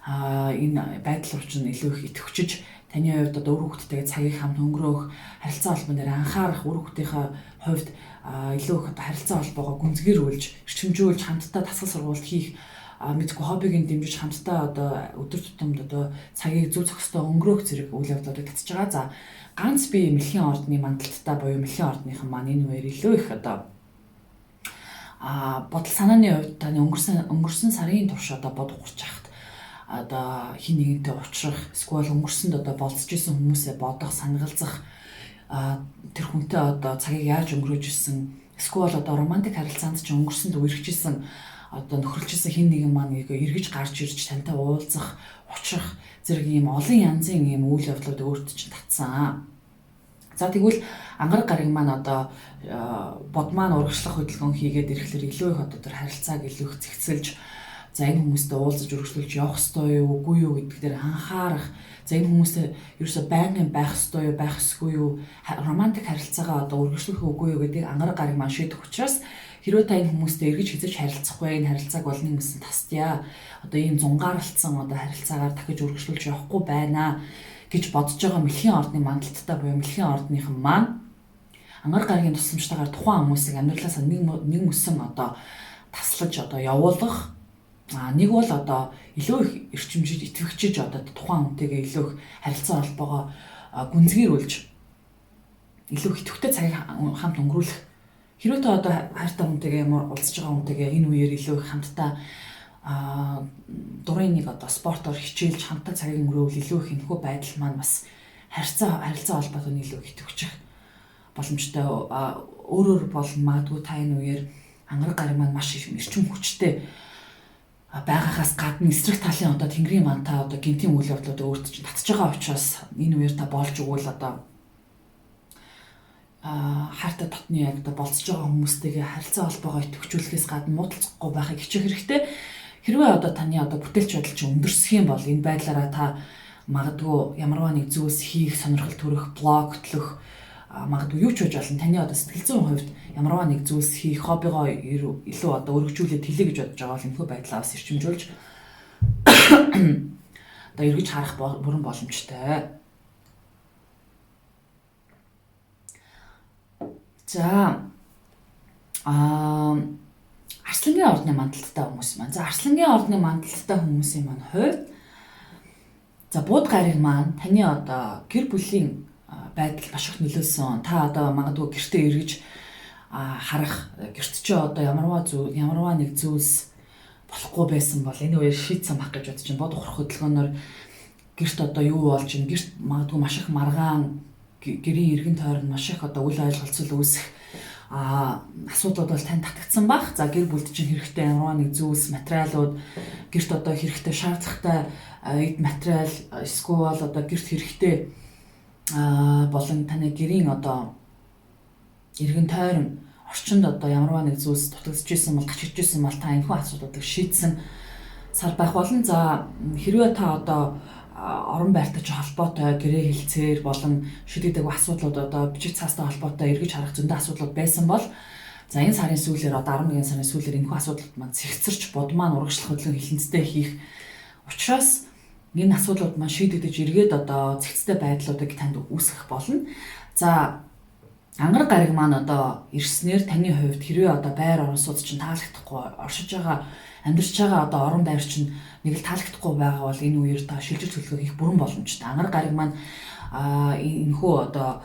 энэ байдал руу чинь илүү их идэвхжиж таны хувьд одоо үр хүүхдтэйгээ цагийг хамт өнгөрөөх, харилцаа холбоон дээр анхаарах, үр хүүхдийнхээ хувьд илүү их одоо харилцаа холбоогоо гүнзгийрүүлж, эрчимжүүлж, хамтдаа дасгал сургалт хийх, мэдгүй хоббигийн дэмжиж хамтдаа одоо өдөр тутамд одоо цагийг зөв зохистой өнгөрөөх зэрэг үйл явдлуудыг татж байгаа. За ганц би мэлхийн ордны мандалттай буюу мэлхийн ордныхан маань энэ үеэр илүү их одоо бодол санааны хувьд таны өнгөрсөн сарын турш одоо бод ухарч хахад одоо хин нэгэнтэй уулзах, эсвэл өнгөрсөнд одоо болцож исэн хүмүүсээ бодох, санагалзах, тэр хүнтэй одоо цагийг яаж өнгөрөөж исэн, эсвэл одоо романтик харилцаанд ч өнгөрсөнд үерхжсэн одоо нөхөрлөжсэн хин нэгэн маань эргэж гарч ирж тантай уулзах, очих зэрэг ийм олон янзын ийм үйл явдлууд өөртөө чинь татсан. За тэгвэл ангараг гараг маань одоо бод маань урагшлах хөдөлгөөн хийгээд ирэхлээр илүү их одоо тэр харилцааг илүү их зэгцэлж за энэ хүмүүстэй уулзаж үргэлжлүүлж явах ёстой юу, үгүй юу гэдэг дээр анхаарах. За энэ хүмүүстэй ерөөсөй байнгын байх ёстой юу, байх ёсгүй юу, романтик харилцаагаа одоо үргэлжлүүлэх үгүй юу гэдгийг ангараг гараг маань шийдэх учраас хэрвээ та энэ хүмүүстэй эргэж хязгаарч харилцахгүй энэ харилцааг бол нэг юмсан тастя. Одоо ийм зунгаарлалцсан одоо харилцаагаар дахиж үргэлжлүүлж явахгүй байна гэж бодож байгаа мэлхийн ордны мандалттай буюу мэлхийн ордныхан маань ангараг гарагийн тусламжтайгаар тухайн хүмүүсийг амьдралаасаа нэг мөсөн одоо таслаж одоо явуулах. Нэг бол одоо илүү их эрчимжиж итгэвчиж одоо тухайн хүнтэйгээ илүү их харилцаа холбоогоо гүнзгийрүүлж илүү их идэвхтэй цагийг хамт өнгөрүүлэх. Хэрвээ та одоо хайртай хүнтэйгээ ямар уулзж байгаа хүнтэйгээ энэ үеэр илүү их хамтдаа дурын нэг одоо спортоор хичээлж хамтдаа цагийг өнгөрөөвөл илүү их энэхүү байдал маань бас харилцаа холбоотой илүү их идэвхжих боломжтой. Өөрөөр бол магадгүй та энэ үеэр ангараг гараг маань маш их эрчим хүчтэй байгаагаас гадна эсрэг талын одоо тэнгэрийн манта одоо гинтийн үйл явдлууд өөртөө чинь татж байгаа учраас энэ үеэр та болж өгвөл одоо хайртай дотны яг одоо болцож байгаа хүмүүстэйгээ харилцаа холбоогоо идэвхжүүлэхээс гадна муудалцахгүй байхыг хичээх хэрэгтэй. Хэрвээ одоо таны одоо бүтээлч байдал чинь өндөрсөх юм бол энэ байдлаараа та магадгүй ямарваа нэг зүйлс хийх, сонирхол төрөх, блогтлох магадгүй юу ч байж болно. Таны одоо сэтгэл зүйн хувьд ямарваа нэг зүйлс хийх, хоббигоо илүү одоо өргөжүүлээд хэлье гэж бодож байгаа бол энэхүү байдлаа бас эрчимжүүлж одоо эргэж харах бүрэн боломжтой. За арс Арслангийн ордны мандалттай хүмүүс маань. За арслангийн ордны мандалттай хүмүүсийн маань хувьд за бууд гариг маань таны одоо гэр бүлийн байдал маш их нөлөөлсөн. Та одоо магадгүй гэртээ эргэж харах гэрт чи одоо ямарваа нэг зүйлс болохгүй байсан бол энэ үеэр шийдсэн баг гэж бодож чинь бод ухрах хөдөлгөөнөөр гэрт одоо юу болж ин гэрт магадгүй маш их маргаан гэрийн эргэн тойронд маш их одоо үл ойлголцол үүсэх асуудлууд бол тань татагдсан баг. За гэр бүлд чинь хэрэгтэй ямар нэг зүйлс материалууд гэрт одоо хэрэгтэй шаардлагатай эд материал эсвэл одоо гэрт хэрэгтэй болон таны гэрийн одоо эргэн тойрон орчинд одоо ямар нэг зүйлс дутагдж исэн бол гачиж исэн бол та энэхүү асуудлуудыг шийдсэн сар байх болон за хэрвээ та одоо орон байртай ч холбоотой гэрээ хэлцээр болон шийдэгдэх асуудлууд одоо бичиг цаастай холбоотой эргэж харах зөндөө асуудлууд байсан бол за энэ сарын сүүлээр одоо 11 сарын сүүлээр энэхүү асуудлууд маань цэгцэрч бод маань урагшлах хөдөлгөөн хилэнцтэй хийх учраас энэ асуудлууд маань шийдэгдэж эргээд одоо цэгцтэй байдлуудыг танд үүсгэх болно. За ангар гариг маань одоо ирснээр таны хувьд хэрвээ одоо байр орон сууц чинь таалагдахгүй оршиж байгаа амьдарч байгаа одоо орон байр чинь нэг л таалагдахгүй байгаа бол энэ үеэр та шилжилт төлөвлөгөө хийх бүрэн боломжтой. Ангар гариг маань энэхүү одоо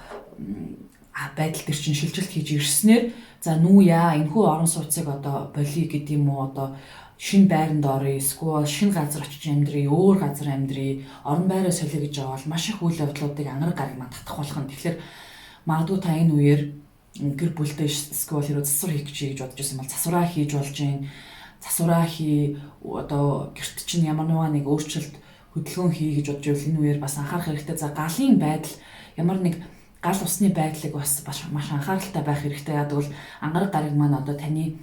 байдал төр чинь шилжилт хийж ирснээр за нүүя энэхүү орон сууцыг одоо болиё гэдэг юм уу одоо шинэ байранд орё эсвэл шинэ газар очиж амьдрий өөр газар амьдрий орон байраа солиё гэж байгаа бол маш их үйл явдлуудыг ангар гариг маань татах болох нь. Тэгэхээр магадгүй та энэ үеэр гэр бүлтэй эсвэл хэрэг засвар хийх гэж бодож байсан бол засвараа хийж болж гин засвараа одоо гэрт чинь ямар нэг өөрчлөлт хөдөлгөөн хий гэж бодож байвал энэ үеэр бас анхаарах хэрэгтэй. За галын байдал ямар нэг гал усны байдлыг бас маш анхааралтай байх хэрэгтэй. Яг бол ангар гариг маань одоо таны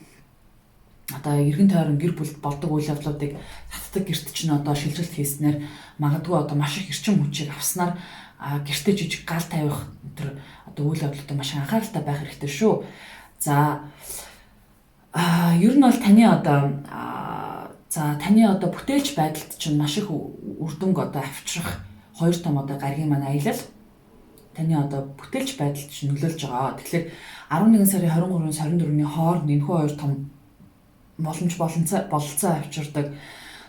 одоо эргэн тойрон гэр бүлд болдог үйл явдлуудыг татдаг гэрт чинь одоо шилжилт хийснээр магадгүй одоо маш их эрчим хүчийг авснаар гэртээ жижиг гал тавих тэр одоо үйл явдлуудад маш анхааралтай байх хэрэгтэй шүү. За ер нь бол таны одоо бүтээлч байдалд чинь маш их үр дүнг одоо авчрах хоёр том одоо гаригийн маань аялал таны одоо бүтээлч байдалд чинь нөлөөлж байгаа. Тэгэхээр 11 сарын 23-аас 24-ний хооронд энэхүү хоёр том боломж бололцоо авчирдаг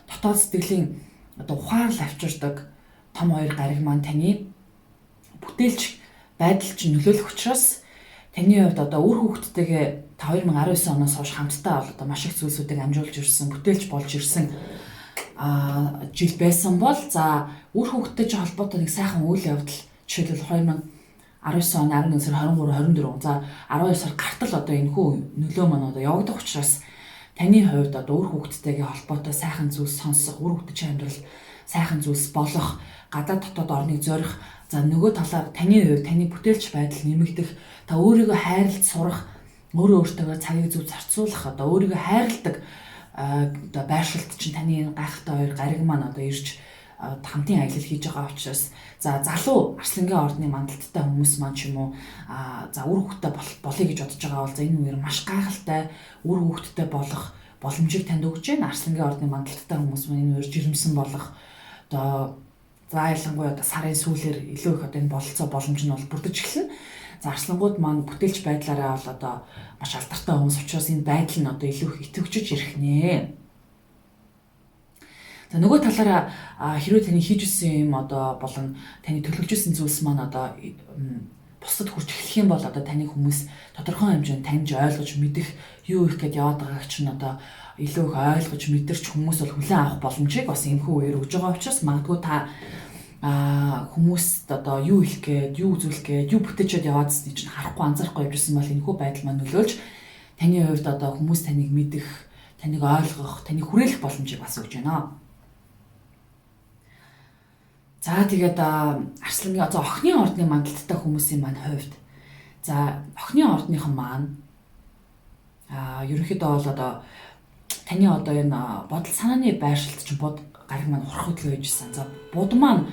дотоод сэтгэлийн одоо ухаарл авчирдаг том хоёр гариг маань таны бүтээлч байдал чинь нөлөөлөх учраас таны хувьд одоо үр хүүхдтэйгээ 2019 оноос хойш хамтдаа бол одоо маш их зүйлсүүдийг амжуулж ирсэн, бүтээлч болж ирсэн жил байсан бол за үр хүүхдтэй ч холбоотой нэг сайхан үйл явдал жишээлбэл 2019 он 11 сар 23 24 за 12 сар гартал одоо энэхүү нөлөө маань одоо явагдах учраас таны хувьд одоо үр хүүхдтэйгээ холбоотой сайхан зүйлс сонсох, үр хүүхдийн амьдрал сайхан зүйлс болох, гадаад дотоод орныг зорих. За нөгөө талаар таны хувьд таны бүтээлч байдал нэмэгдэх, та өөрийгөө хайрлаж сурах, өөртөө цагийг зөв зарцуулах, одоо өөрийгөө хайрладаг одоо байршилт чинь таны энэ гайхалтай хоёр гариг маань одоо ирж хамтын аялал хийж байгаа учраас за залуу арслангийн ордны мандалттай хүмүүс маань ч юм уу за үр хүүхдтэй болъё гэж бодож байгаа бол за энэ үеэр маш гайхалтай үр хүүхдтэй болох боломжийг танд өгч байна. Арслангийн ордны мандалттай хүмүүс маань энэ үеэр жирэмсэн болох одоо за ялангуяа одоо сарын сүүлээр илүү их одоо энэ бололцоо боломж нь бол бүрдэж эхэлнэ. За арслангууд маань бүтээлч байдлаараа бол одоо маш алдартай хүмүүс учраас энэ байдал нь одоо илүү их идэвхжиж ирэх нэ. За нөгөө талаараа хэрвээ таны хийж исэн юм одоо болон таны төлөвлөж исэн зүйлс маань одоо бусдад хүрч эхлэх юм бол одоо таны хүмүүс тодорхой хэмжээнд таньж ойлгож мэдэх юу их гэдээ яваад байгааг чинь одоо илүү их ойлгож мэдэрч хүмүүс бол хүлээн авах боломжийг бас энэхүү үеэр өгж байгаа учраас магадгүй та хүмүүст одоо юу хэлэх гээд юу үзүүлэх гээд юу бүтээчээд яваадсны чинь харахгүй анзаарахгүй явжсэн бол энэхүү байдал маань нөлөөлж таны хувьд одоо хүмүүс таныг мэдэх, таныг ойлгох, таныг хүрээлэх боломжийг бас өгж байна. За тэгээд арслангийн одоо охины ордны мандалттай хүмүүсийн маань хувьд за охины ордныхан маань ерөнхийдөө бол одоо таны одоо энэ бодол санааны байршилт чинь бод гариг маань урах хөдөлгөөн хийжсэн. За бод маань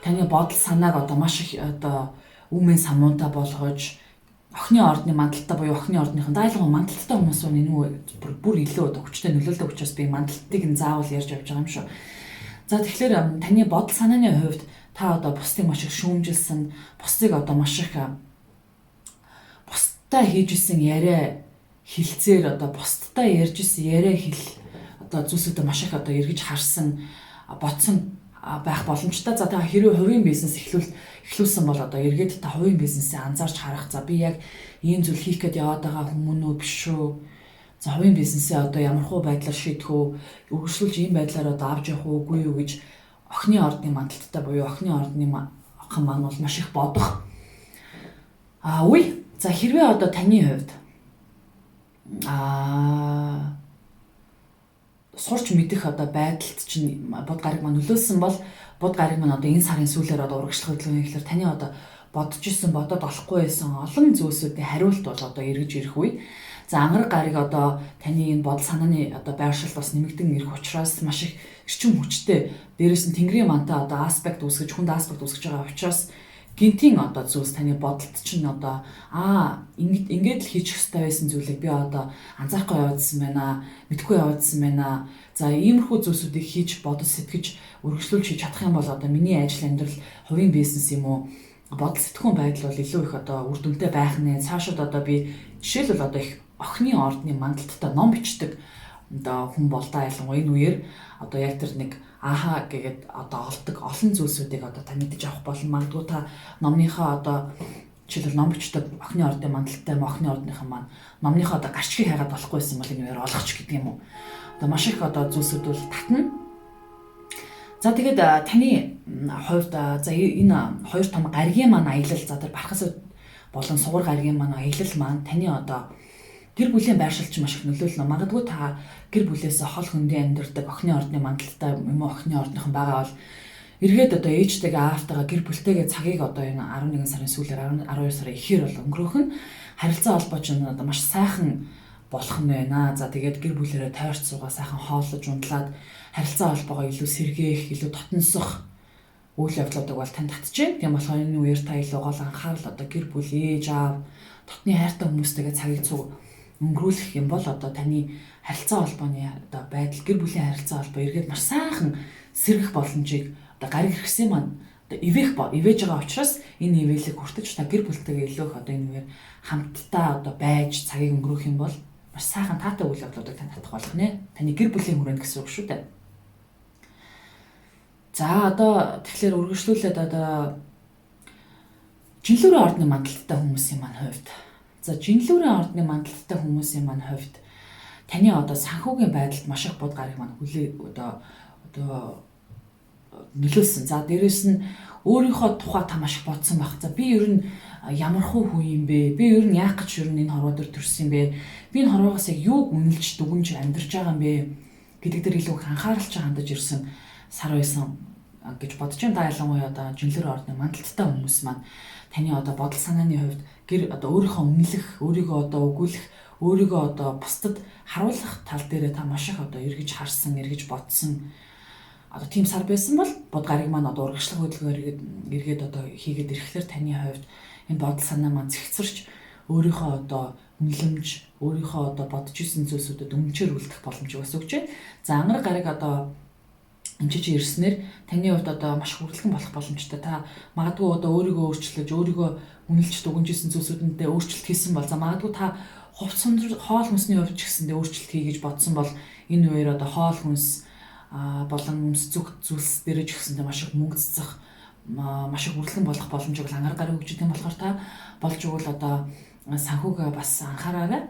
таны бодол санааг одоо маш их одоо үмэн самуунтай болгож охины ордны мандалттай буюу охины ордныхан дайлгын мандалттай хүмүүс энэ бүр илүү одоо хүчтэй нөлөөлдөг учраас би мандалтыг нь заавал ярьж явж байгаа юм шүү. За тэгэхээр таны бодол санааны хувьд та одоо бусдыг маш их шүүмжилсэн, бусдыг одоо маш их бусдаа хийж исэн яриа хилцээр одоо бусдтай ярьж исэн яриа хэл одоо зүйлсүүдээ маш их одоо эргэж харсан бодсон байх боломжтой. За та хэрвээ хувийн бизнес эхлүүлсэн бол одоо эргээд та хувийн бизнесээ анзаарч харах. За би яг ийм зүйл хийх гээд яваад байгаа хүмүүн үү биш үү? За хувийн бизнесээ одоо ямархуу байдлаар шийдэх үү? Өргөжлүүлж ийм байдлаар одоо авч явах уугүй юу гэж охины ордны мандалттай буюу охины ордны охин маань бол маш их бодох. Үгүй. За хэрвээ одоо таны хувьд сурч мэдэх одоо байдалд чинь бод гариг маань нөлөөлсөн бол бод гариг маань одоо энэ сарын сүүлээр одоо урагшлах хөдөлгөөний эхлэр таны одоо бодож исэн бодоод олохгүй байсан олон зүйлсүүдийн хариулт бол одоо эргэж ирэх үе. За ангараг гариг одоо таны энэ бодол санааны одоо байршил бас нэмэгдэн ирэх учраас маш их эрчим хүчтэй. Дээрээс нь тэнгэрийн мантай одоо аспект үүсгэж хүнд аспект үүсгэж байгаа учраас гинтийн одоо зүйлс таны бодолд чинь одоо ингээд л хийчих хэрэгтэй байсан зүйлийг би одоо анзаарахгүй явуулсан байна, мэдхгүй явуулсан байна. За иймэрхүү зүйлсүүдийг хийж бодож сэтгэж өргөжлүүлж хийж чадах юм бол одоо миний ажил амьдрал хувийн бизнес юм уу бодол сэтгэхүйн байдал бол илүү их одоо үр дүнтэй байх нэ. Цаашид одоо би жишээлбэл одоо их охины ордны мандалттай ном бичдэг одоо хүн болдоо ялангуяа энэ үеэр одоо яг тэр нэг гэгээд одоо олдог олон зүйлсүүдийг одоо та мэдэж авах болон магадгүй та номныхаа одоо жишээлбэл ном бичдэг охины ордны мандалттай охины ордныхан маань номныхаа одоо гарчгийг хайгаад болохгүйсэн бол энэ үеэр олгоч гэдэг юм уу. Одоо маш их одоо зүйлсүүд бол татна. За тэгээд таны хувьд за энэ хоёр том гаригийн маань аялал за тэр бархас болон сугар гаригийн маань аялал маань таны одоо гэр бүлийн байршилч маш их нөлөөлнө. Магадгүй та гэр бүлээсээ хол хөндийн амьдардаг охины ордны мандалттай юм уу охины ордныхан байгаа бол эргээд одоо ээжтэйгээ аавтайгаа гэр бүлтэйгээ цагийг одоо энэ 11 сарын сүүлээр 12 сарын эхээр бол өнгөрөөх нь харилцаа холбоо ч одоо маш сайхан болох нь байна. За тэгээд гэр бүлээрээ тойрч суугаа сайхан хооллож унтлаад харилцаа холбоогоо илүү сэргээх, илүү дотносох үйл явдлуудыг бол тань татчихээн. Тийм болохоор энэ үеэр та илүү гол анхаарал одоо гэр бүл ээж аав дотны хайртай хүмүүстэйгээ цагийг өнгөрүүлэх юм бол одоо таны харилцаа холбооны одоо байдал гэр бүлийн харилцаа холбоо эргээд маш сайхан сэргэх боломжийг одоо гариг хэрэгсэн маань одоо ивэж байгаа учраас энэ ивэлийг хүртэж та гэр бүлтэйгээ илүү их одоо энэ үеэр хамтдаа одоо байж цагийг өнгөрөөх юм бол маш сайхан таатай үйл явдлуудыг тань татах болох нэ. Таны гэр бүлийн хүрээнд гэсэн үг шүү дээ. За одоо тэгэхээр үргэлжлүүлээд одоо жинлүүрийн ордны мандалттай хүмүүсийн маань хувьд за жинлүүрийн ордны мандалттай хүмүүсийн маань хувьд таны одоо санхүүгийн байдалд маш их бод гариг маань одоо нөлөөлсөн. За дээрэс нь өөрийнхөө тухай та маш их бодсон байх. За би ер нь ямар хүн юм бэ? Би ер нь яах гэж ер нь энэ хорвоо дээр төрсөн юм бэ? Би энэ хорвоогоос яг юуг үнэлж дүгнж амьдарч байгаа юм бэ? Гэдэг дээр илүү их анхааралч хандаж ирсэн сар байсан гэж бодож байна. Та ялангуяа одоо жинлүүрийн ордны мандалттай хүмүүс маань таны одоо бодол санааны хувьд гэр одоо өөрийнхөө үнэлэх, өөрийгөө одоо өгүүлэх, өөрийгөө одоо бусдад харуулах тал дээр та маш их одоо эргэж харсан, эргэж бодсон одоо тийм сар байсан бол бод гариг маань одоо урагшлах хөдөлгөөр эргээд одоо хийгээд ирэхлээр таны хувьд энэ бодол санаа маань зэгцэрч өөрийнхөө одоо үнэлэмж, өөрийнхөө одоо бодож исэн зүйлсүүдэд үнэнчээр үлдэх боломжийг бас өгч байна. За ангараг гариг одоо эмчиж ирснээр таны хувьд одоо маш хүрэлтэн болох боломжтой. Та магадгүй одоо өөрийгөө өөрчлөж, өөрийгөө үнэлж дүгнжсэн зүйлсүүдэндээ өөрчлөлт хийсэн бол за магадгүй та хувц хоол хүнсний хувьд ч гэсэндээ өөрчлөлт хий гэж бодсон бол энэ үеэр одоо хоол хүнс болон зүг зүйлс дээрэж гэсэндээ маш их мөнгө цэцэх маш их хүрэлтэн болох боломжийг ангараг гариг өгч байгаа болохоор та болж игэл одоо санхүүгээ бас анхаараарай.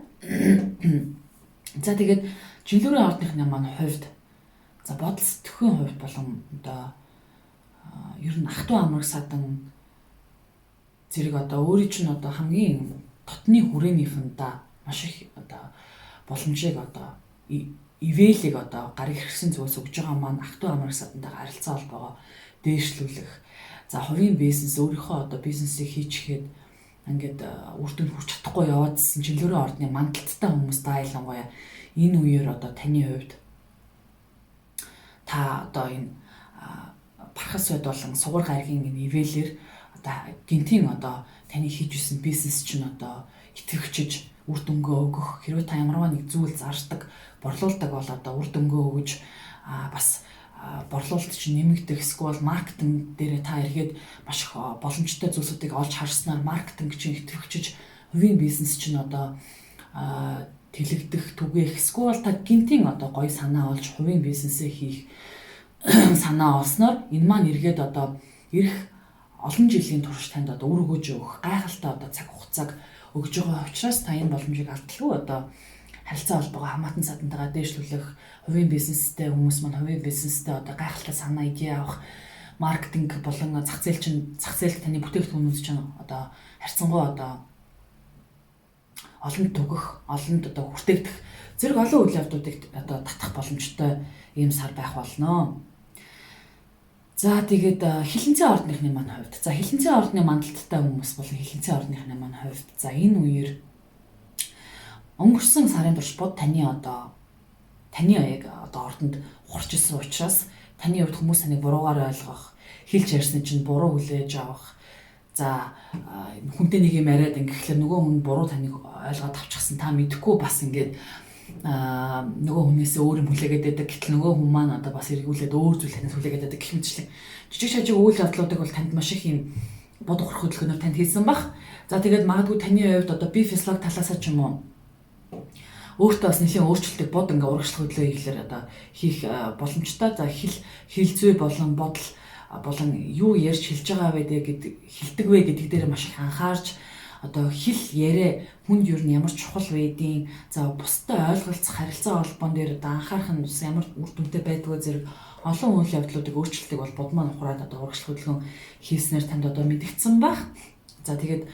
За тэгээд жинлүүрийн ордныхны маань хувьд за бодол сэтгэхийн хувьд болон одоо ер нь ах トゥ амраг садан зэрэг одоо өөрийн чинь одоо хамгийн дотны хүрээний фонда маш их одоо боломжийг одоо ивэлийг одоо гариг хэрэгсэн зүйлс өгж байгаа маань ах トゥ амраг садантайгаа харилцаа холбоогоо дээшлүүлэх. За хувийн бизнес өөрийнхөө одоо бизнесийг хийчихэд ингээд үр дүнд хүрч чадахгүй яваадсэн жинлүүрийн ордны мандалттай хүмүүс та ялангуяа энэ үеэр одоо таны хувьд та одоо энэ бархас байд болон сугар гаригийн энэ ивэлэр одоо гинтийн одоо таны хийж исэн бизнес чинь одоо итгэвчж үр дүнгөө өгөх хэрвээ та ямарваа нэг зүйл зардаг борлуулдаг бол одоо үр дүнгөө өгж бас борлуулалт чинь нэмэгдэх эсвэл маркетинг дээр та эргээд маш их боломжтой зүйлсүүдийг олж харснаар маркетинг чинь итгэвчж хувийн бизнес чинь одоо тэлэгдэх, түгээх, эсвэл та гинтийн одоо гоё санаа олж хувийн бизнесээ хийх санаа олсноор энэ маань эргээд одоо ирэх олон жилийн турш танд одоо үр өгөөж өгөх гайхалтай одоо цаг хугацааг өгж байгаа учраас та энэ боломжийг алдалгүй одоо харилцаа холбоогоо хамаатан садантайгаа дээшлүүлэх, хувийн бизнестэй хүмүүс маань хувийн бизнестэй одоо гайхалтай санаа идея авах, маркетинг болон зах зээлд таны бүтээгдэхүүнүүд чинь одоо харьцангуй одоо олонд түгэх, олонд одоо хүртээгдэх зэрэг олон үйл явдлуудыг одоо татах боломжтой ийм сар байх болно. За тэгээд хилэнцэн ордныхны маань хувьд. За хилэнцэн ордны мандалттай хүмүүс болон хилэнцэн ордныхны маань хувьд. За энэ үеэр өнгөрсөн сарын турш бод таны яг одоо ордонд хурж исэн учраас таны хувьд хүмүүс таныг буруугаар ойлгох, хэлж ярьсан чинь буруу хүлээж авах. За хүнтэй нэг юм яриад ингэхлээр нөгөө хүн буруу таныг ойлгоод авчихсан та мэдэхгүй бас ингээд нөгөө хүнээс өөр юм хүлээгээд байдаг. Гэтэл нөгөө хүн маань одоо бас эргүүлээд өөр зүйл танаас хүлээгээд байдаг гэх мэтчлэн жижиг шажиг үйл явдлуудыг бол танд маш их юм бод ухрах хөдөлгөөнөөр танд хийсэн баг. За тэгээд магадгүй таны хувьд одоо би физиолог талаасаа ч юм уу өөртөө бас нэлийн өөрчлөлтийг бод ингээ урагшлах хөдөлгөөн хийхлээр одоо хийх боломжтой. За хилцвэ болон бодол болон юу ярьж хэлж байгаа хэлдэг вэ гэдэг дээр маш их анхаарч одоо хэл яриа хүнд юу нь ямар чухал байдیں۔ За бусдад ойлголцох харилцаа холбоон дээр одоо анхаарах нь ямар үр дүнтэй байдгаа зэрэг олон үйл явдлуудыг өөрчлөлтийг бол бод маань ухраад одоо урагшлах хөдөлгөөн хийснээр танд одоо мэдгдсэн баг. За тэгээд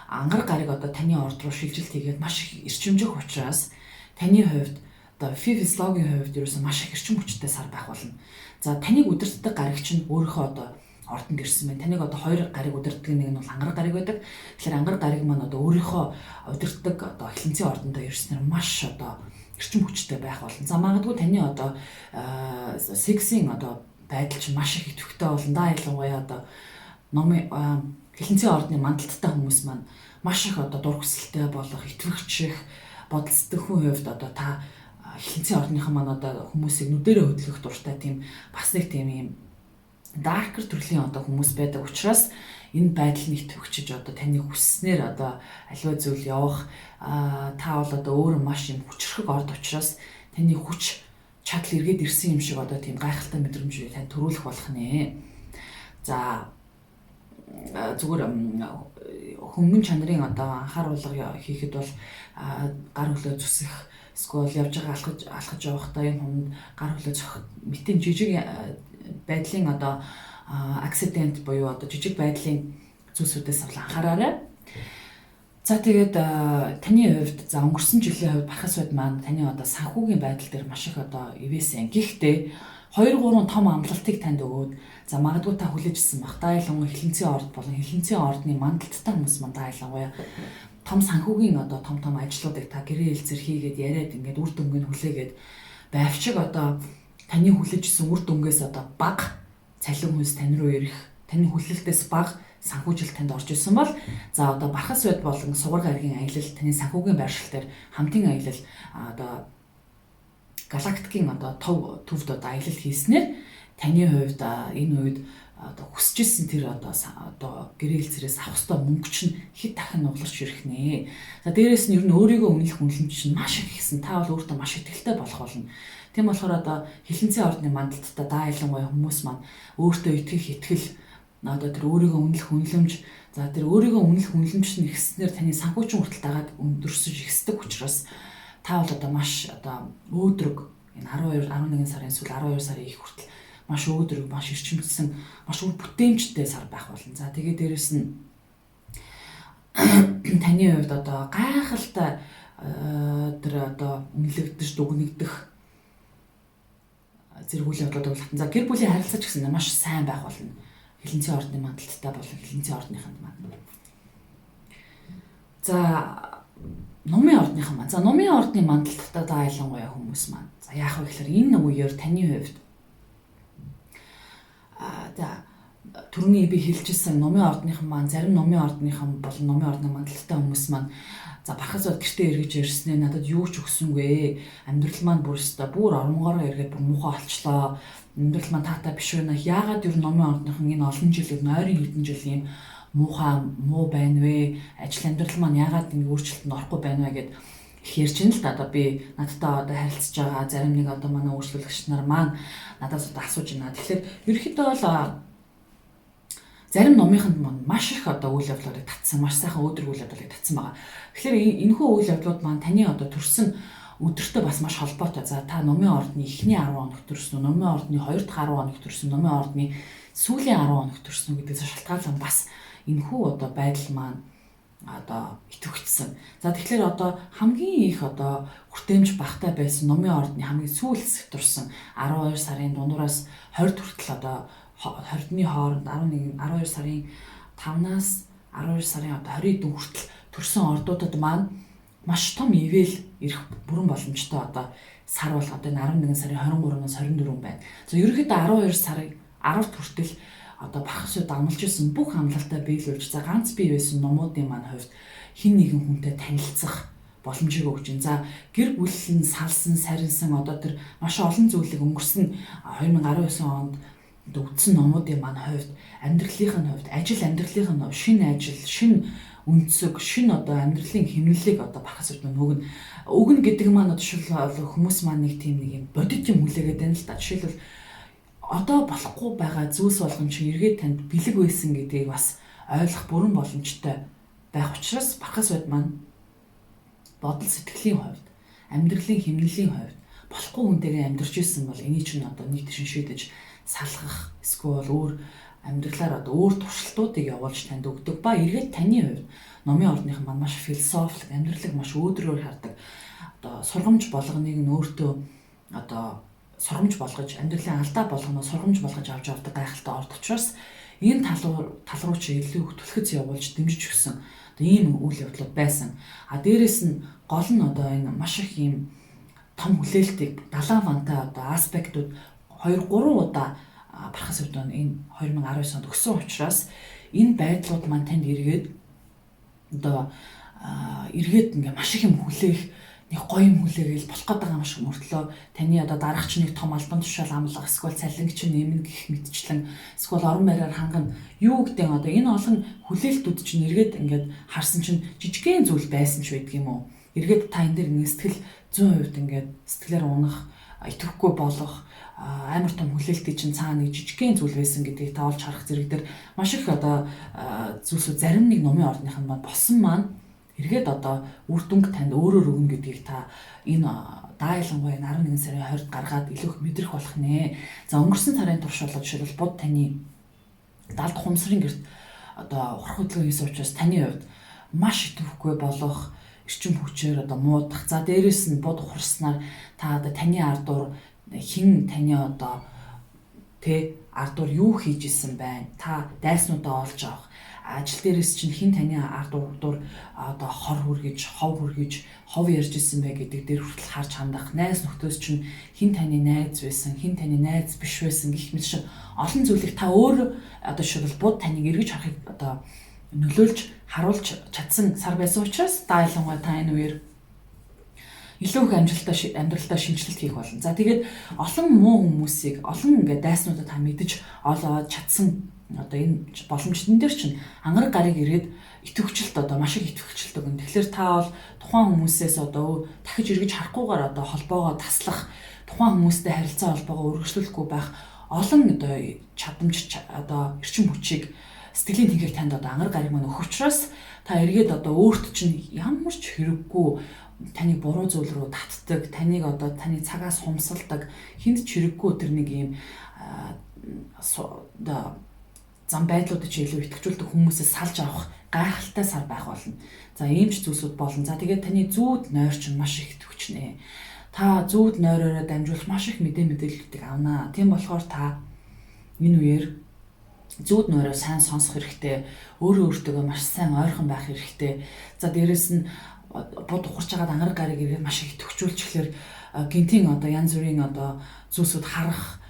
ангар гарыг одоо таны орд руу шилжилт хийгээд маш их эрчимжих учраас таны хувьд одоо физиологийн хувьд ерөөсөн маш их эрчим хүчтэй сар байх болно. За таныг удирддаг гариг чинь өөрийнхөө одоо ордонд ирсэн байна. Таныг одоо хоёр гариг удирддаг нэг нь бол ангар гариг байдаг. Тэгэхээр ангар гариг маань одоо өөрийнхөө удирддаг одоо хилэнцэн ордондоо ирснээр маш одоо эрчим хүчтэй байх болно. За магадгүй таны одоо сексийн одоо байдал чинь маш их идэвхтэй болно. Да ялангуяа одоо хилэнцэн ордны мандалттай хүмүүс маань маш их одоо дур хүсэлтэй болох, итгэвччих, бодол сэтгэхүйн хувьд одоо та хилэнцэн ордныхан маань одоо хүмүүсийг нүдэрээ хөдлөх дуртай тийм бас нэг тийм юм даркер төрлийн одоо хүмүүс байдаг учраас энэ байдал нь итгэвчж одоо таны хүсснээр одоо аливаа зүйл явах та бол одоо өөрөө маш юм хүчрхэг орд учраас таны хүч чадал эргээд ирсэн юм шиг одоо тийм гайхалтай мэдрэмж тань төрүүлэх болох нэ. За зүгээр хөнгөн чанарын одоо анхааруулга хийхэд бол гар хөлөө зүсэх эсвэл явж байгаа алхаж явахдаа юм хүнд гар хөлөө зөх мэтийн жижиг байдлын одоо акцидент буюу одоо жижиг байдлын зүйлсүүдээс бол анхаараарай. За тэгээд таны хувьд за өнгөрсөн жилийн хувьд бархас байд маань таны одоо санхүүгийн байдал дээр маш их одоо ивэсэн. Гэхдээ 2-3 том амлалтыг танд өгөөд за магадгүй та хүлээжсэн бах. Да ялангуяа хилэнцэн орд болон хилэнцэн ордны мандалттай хүмүүс маань да ялангуяа том санхүүгийн одоо том ажлуудыг та гэрээ хэлцэр хийгээд яриад ингээд үр дүнгийн хүлээгээд байвчиг одоо таны хүлээжсэн үр дүнгээс одоо бага цалин хүнс тань руу ирэх, таны хүлээлтээс бага санхүүжилт танд орж исэн бол за одоо бархас байд болон сугар гаригийн аялал таны санхүүгийн байршил дээр хамтын аялал одоо галактикийн одоо төвд одоо аялал хийснээр таны хувьд энэ үед одоо хүсэж исэн тэр одоо гэрээ хэлцээрээс авах ёстой мөнгө чинь хэд дахин нугларч ирэх нэ. За дээрэс нь ер нь өөрийгөө үнэлэх үнэлэмж чинь маш их ихсэн. Та бол өөртөө маш ихтэй болох болно. Тийм болохоор одоо хилэнцэн ордны мандалттай да ялангуяа хүмүүс маань өөртөө итгэх итгэл одоо тэр өөрийгөө үнэлэх үнэлэмж за тэр өөрийгөө үнэлэх үнэлэмж нь ихснээр таны санхүүчин хүртэл дагаад өндөрсөж ихсдэг учраас та бол одоо маш одоо өөдрөг энэ 11 сарын эсвэл 12 сарын их хүртэл маш өөдрөг, маш эрчимжсэн, маш үр бүтээмжтэй сар байх болно. За тэгээд дээрэс нь таны хувьд одоо гайхалтай тэр одоо үнэлэгдэж дүгнэгдэх зэрэг үйл явдлууд болтон. За гэр бүлийн харилцаа ч гэсэн маш сайн байх болно. Хилэнцэн ордны мандалттай болон хилэнцэн ордныханд маань. За номын ордныхан маань. За номын ордны мандалттай да ялангуяа хүмүүс маань. За яах вэ гэхээр энэ үеэр таны хувьд түрүүний би хэлчихсэн номын ордныхан маань зарим номын ордныхан болон номын ордны мандалттай хүмүүс маань за бархас бод гэртээ эргэж ирснээр надад юу ч өгсөнгүй амьдрал маань бүр өстө бүр оронгороо эргээд бүр муухай олчлоо амьдрал маань таатай биш байна яагаад юу номын ордныхан энэ олон жилийн нойрын хэдэн жилийн муу байна вэ ажил амьдрал маань яагаад ингэ өөрчлөлтөнд орохгүй байна вэ гэд их ярьж ин л да одоо би надтай одоо харилцаж байгаа зарим нэг одоо манай үйлчлүүлэгч нар маань надаас одоо асууж байна. Тэгэхээр ерөнхийдөө бол зарим номынханд маань маш их одоо үйл явдлуудыг татсан, маш сайхан өөдрөг үйл явдлыг татсан байгаа. Тэгэхээр энэхүү үйл явдлууд маань таны одоо төрсөн өдөртөө бас маш холбоотой. За та номын ордны эхний 10 хоног төрсөн үү, номын ордны 2 дахь 10 хоног төрсөн, номын ордны сүүлийн 10 хоног төрсөн үү гэдгээс шалтгаалan бас энэхүү одоо байдал маань одоо идэвхжсэн. За тэгэхээр одоо хамгийн их одоо хүртээмж багтай байсан номын ордны хамгийн сүүлс төрсэн 12 сарын дундуураас 20 хүртэл одоо 20-ны хооронд 11 12 сарын 5-наас 12 сарын одоо 20-д хүртэл төрсэн ордуудад маань маш том ивэл ирэх бүрэн боломжтой одоо сар бол одоо 11 сарын 23-наас 24 байна. За ерөнхийдөө 12 сарын 10-т хүртэл одоо Бархасууд амлаж исэн бүх амлалтаа биелүүлж за ганц бий байсан номуудын маань хувьд хин нэгэн хүнтэй танилцах боломжийг өгч байна. За гэр бүл нь салсан, сарилсан одоо тэр маш олон зүйлийг өнгөрсөн 2019 онд үтсэн номуудын маань хувьд амьдралын хувьд ажил шинэ ажил, шинэ өнцөг, шинэ одоо амьдралын хэмнэлийг одоо Бархасууд өгнө. Өгнө гэдэг маань одоо жишээл хүмүүс маань нэг тийм нэг юм бодит юм хүлээгээд байна л да. Жишээлбэл одоо болохгүй байгаа зүйлс болгон чи эргээд танд бэлэг байсан гэдгийг бас ойлгох бүрэн боломжтой байх учраас Бархасууд маань бодол сэтгэлийн хувьд, амьдралын хэмнэлийн хувьд болохгүй хүнтэйгээ амьдарч ирсэн бол энийг ч одоо нийт шиншээдэж салгах эсвэл өөр амьдралаар одоо өөр туршилтуудыг явуулж танд өгдөг ба эргээд таны хувьд номын ордынхан маань маш философик, амьдралыг маш өөдрөөр хардаг. Одоо сургамж болгоныг нь өөртөө одоо сургамж болгож амьдралын алдаа болгоно сургамж болгож авч явдаг гайхалтай орд учраас энэ тал руу чи илүү их түлхэц явуулж дэмжиж өгсөн. Одоо ийм үйл явдлууд байсан. А дээрэс нь гол нь одоо энэ маш их ийм том хүлээлтийг 70 вантай одоо аспектууд 2-3 удаа Бархасууд энэ 2019 онд өгсөн учраас энэ байдлууд маань танд эргээд одоо эргээд ингээ маш их юм хүлээх нэг гоё юм хүлээгээл болох гээд байгаа юм шиг мөртлөө таны одоо дарагч нэг том албан тушаал амлах эсвэл цалингч нэмнэ гэх мэтчлэн эсвэл орон байраар хангана юу гэдэг одоо энэ олон хүлээлтүүд чинь эргээд ингээд харсан чинь жижигхэн зүйл байсан ч байдаг юм уу эргээд та энэ дээр нэг сэтгэл 100% ингээд сэтгэлээр унах итгэхгүй болох амар том хүлээлтийн чинь цаана нэг жижигхэн зүйл байсан гэдгийг та олж харах зэрэг дээр маш их одоо зүйлсүүд зарим нэг номын ордныхан маань болсон маань эргээд одоо үр дүнг танд өөрөөр өгнө гэдгийг та энэ даайлангуй 11 сарын 20-д гаргаад илүү их мэдрэх болох нэ. За өнгөрсөн сарын турш болоод жишээлбэл бод таны далд хумсрын гэрт одоо урах хөдөлгөөн хийсэн учраас таны хувьд маш идэвхгүй болох эрчим хүчээр одоо муудах. За дээрэс нь бод ухарснаар та одоо таны ардуур хин таны одоо ардуур юу хийж исэн байна. Та дайснуудаа олж авах. Ажил дээрээс чинь хин таны ард урдуур одоо хор хүргэж, хов хүргэж, хов ярьж исэн бай гэдэг дээр хүртэл харж хандах. Найз нөхдөс чинь хин таны найз байсан, хин таны найз биш байсан гэх мэт шиг олон зүйлийг та өөр одоо шивэл бод таныг эргэж харахыг одоо нөлөөлж харуулж чадсан сар байсан учраас даайлангуй та энэ үеэр илүү их амьдралдаа шинжилэлт хийх болно. За тэгээд олон муу хүмүүсийг олон ингээд дайснуудад та мэдэж олоод чадсан одоо энэ боломжтон дээр чинь ангараг гарыг ирээд итгэвчлэлт одоо маш их итгэвчлэлт өгнө. Тэгэхээр та бол тухайн хүмүүсээс одоо дахиж эргэж харахгүйгээр одоо холбоогоо таслах, тухайн хүмүүстэй харилцаа холбоогоо өргөжлүүлэхгүй байх олон одоо чадамж одоо эрчим хүчийг сэтгэлийн тэнхийг танд одоо ангараг гарыг маань өгөх учраас та эргээд одоо өөрт чинь ямар ч хэрэггүй таныг буруу зүйл рүү татдаг, таныг одоо таны цагаас хумсалдаг, хүнд ч хэрэггүй тэр нэг юм зам байдлуудыг чи илүү итгэжүүлдэг хүмүүсээс салж авах гайхалтай сар байх болно. За ийм ч зүйлсүүд болно. За тэгээд таны зүүд нойр чинь маш их төвчнэ. Та зүүд нойроо дамжуулж маш их мэдээллүүдийг авнаа. Тийм болохоор та энэ үеэр зүүд нойроо сайн сонсох хэрэгтэй. Өөртөө маш сайн ойрхон байх хэрэгтэй. За дээрэс нь бод ухарч байгаад ангараг гарыг ирээд маш их төвчүүлж ихлээр гинтийн одоо янз бүрийн одоо зүйлсүүд харах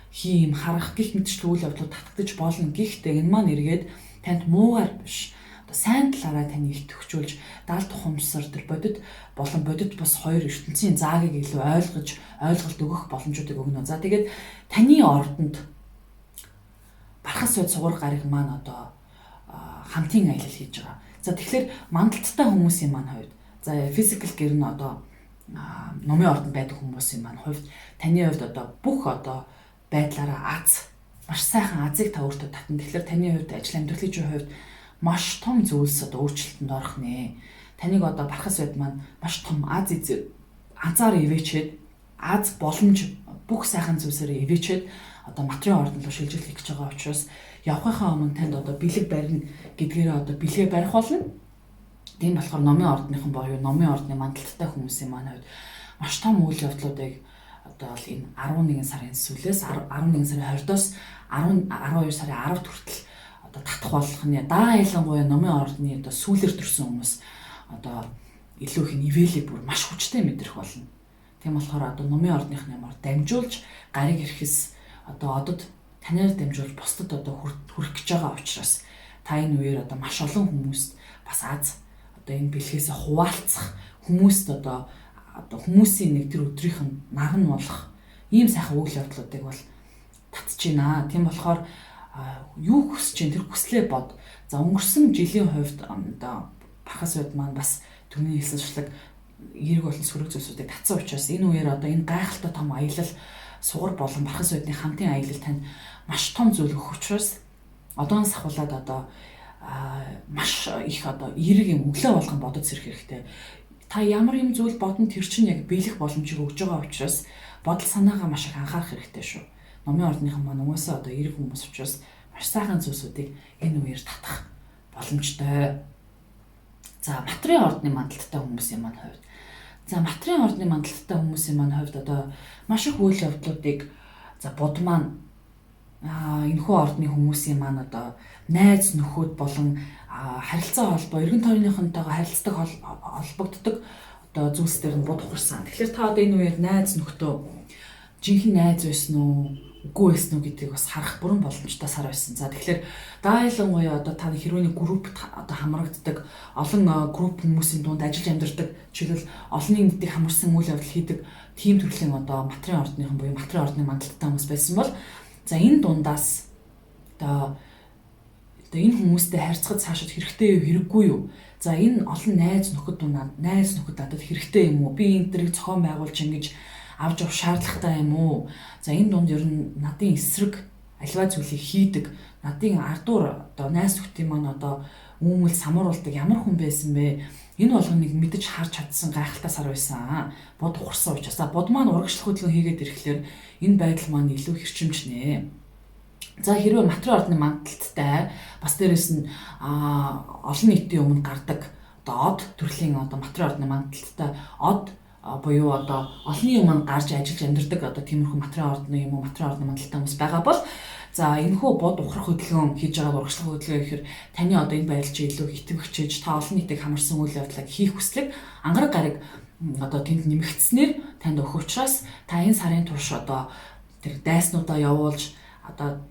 харах гих мэтчил үйл явдлууд татагдаж болно. Гэхдээ энэ маань эргээд танд муугаар биш одоо сайн талаараа таны их төгчүүлж далд ухамсар тэр бодит болон бодит бас хоёр ертөнцийн заагийг илүү ойлголт өгөх боломжуудыг өгнө. За тэгээд таны ордонд Бархасууд сугар гарыг маань одоо хамтын аялал хийж байгаа. За тэгэхээр мандалттай хүмүүсийн маань хувьд за физикал гэр нь одоо номын ордонд байдаг хүмүүсийн маань хувьд таны хувьд одоо бүх одоо байдлаараа маш сайхан азыг та өөртөө татна. Тэгэхээр таны хувьд ажил амьдралын хувьд маш том зүйлс одоо өөрчлөлтөнд орох нэ. Таныг одоо бархас байд маань маш том азаар ивэчээд боломж бүх сайхан зүйлсээр ивэчээд одоо материалын ордонд шилжүүлэх гэж байгаа учраас явахынхаа өмнө танд одоо бэлэг барина гэдгээрээ одоо бэлгээ барих болно. Тийм болохоор номын ордныхан боёо номын ордны мандалттай хүмүүсийн маань хувьд маш том үйл явдлуудыг одоо бол энэ 11 сарын сүүлээс 11 сарын 20-оос 12 сарын 10-д хүртэл одоо татах болох нь ялангуяа номын ордны одоо сүүлэр төрсэн хүмүүс одоо илүү их нивэлийг бүр маш хүчтэй мэдрэх болно. Тийм болохоор одоо номын ордныхны ямар дамжуулж гариг ирэхээс одоо одод танаар дамжуулж бусдад одоо хүрэх гэж байгаа учраас та энэ үеэр одоо маш олон хүмүүст бас одоо энэ бэлгээс хуваалцах хүмүүст одоо хүмүүсийн нэг тэр өдрийнх нь наган болох ийм сайхан үйл явдлуудыг бол татж байна. Тийм болохоор юу хүсэж чинь тэр хүслээ бод. За өнгөрсөн жилийн хувьд одоо бархас байд маань бас түрүүний хэлсэнчлэг эерэг болон сөрөг зүйлсүүдийг татсан учраас энэ үеэр одоо энэ гайхалтай том аялал сугар болон бархас байдны хамтын аялал танд маш том зүйл өгөх учраас одооноос ахуулаад одоо маш их одоо эерэг юм өглөө болгон бодож сэрэх хэрэгтэй. Та ямар юм зүйл бодно тэр чинь яг биелэх боломжийг өгж байгаа учраас бодол санаагаа маш их анхаарах хэрэгтэй шүү. Номын ордныхан маань угаасаа одоо эерэг хүмүүс учраас маш сайхан зүйлсүүдийг энэ үеэр татах боломжтой. За материалын ордны мандалттай хүмүүсийн маань хувьд. За материалын ордны мандалттай хүмүүсийн маань хувьд одоо маш их үйл явдлуудыг бод маань энэхүү ордны хүмүүсийн маань одоо найз нөхөд болон харилцаа холбоо эргэн тойрныхонтойгоо харилцдаг холбогддог одоо зүйлс дээр нь бод ухарсан. Тэгэхээр та одоо энэ үеэр найз нөхдөө жинхэнэ найз байсан уу үгүй байсан уу гэдгийг бас харах бүрэн боломжтой сар байсан. За тэгэхээр ялангуяа одоо та хэрвээ нэг группт одоо хамрагддаг олон групп хүмүүсийн дунд ажиллаж амьдардаг жишээлбэл олонний нийтийг хамарсан үйл явдал хийдэг тийм төрлийн одоо материалын ордныхан буюу материалын ордны мандалттай хүмүүс байсан бол за энэ дундаас одоо энэ хүмүүстэй харьцахад цаашид хэрэгтэй юу хэрэггүй юу? За энэ олон найз нөхөд надад хэрэгтэй юм уу? Би энэ төрийг зохион байгуулж ингэж авч явах шаардлагатай юм уу? За энэ дунд ер нь надын эсрэг альва зүйлийг хийдэг, надын ардуур одоо найз нөхдийн маань одоо үүмэл самууруулдаг ямар хүн байсан бэ? Энэ болгоныг мэдэж харж чадсан гайхалтай сар байсан. Бод ухарсан учраас бод маань урагшлах хөдөлгөөн хийгээд ирэхлээр энэ байдал маань илүү хэрчимжнэ. За хэрвээ материалын ордны мандалттай бас дээрэс нь олон нийтийн өмнө гардаг одоо од төрлийн одоо материалын ордны мандалттай од буюу одоо олонний өмнө гарч ажиллаж амьдардаг одоо тиймэрхүү материалын ордны юм уу материалын ордны мандалттай хүмүүс байгаа бол за энэхүү бод ухрах хөдөлгөөн хийж байгаа урагшлах хөдөлгөөн гэхээр таны одоо энэ байдал чи илүү итгэвчээж та олон нийтийг хамарсан үйл явдлыг хийх хүслэг ангараг гараг одоо тэнд нэмэгдснээр танд өгөх учраас та энэ сарын турш одоо тэр дайснуудаа явуулж одоо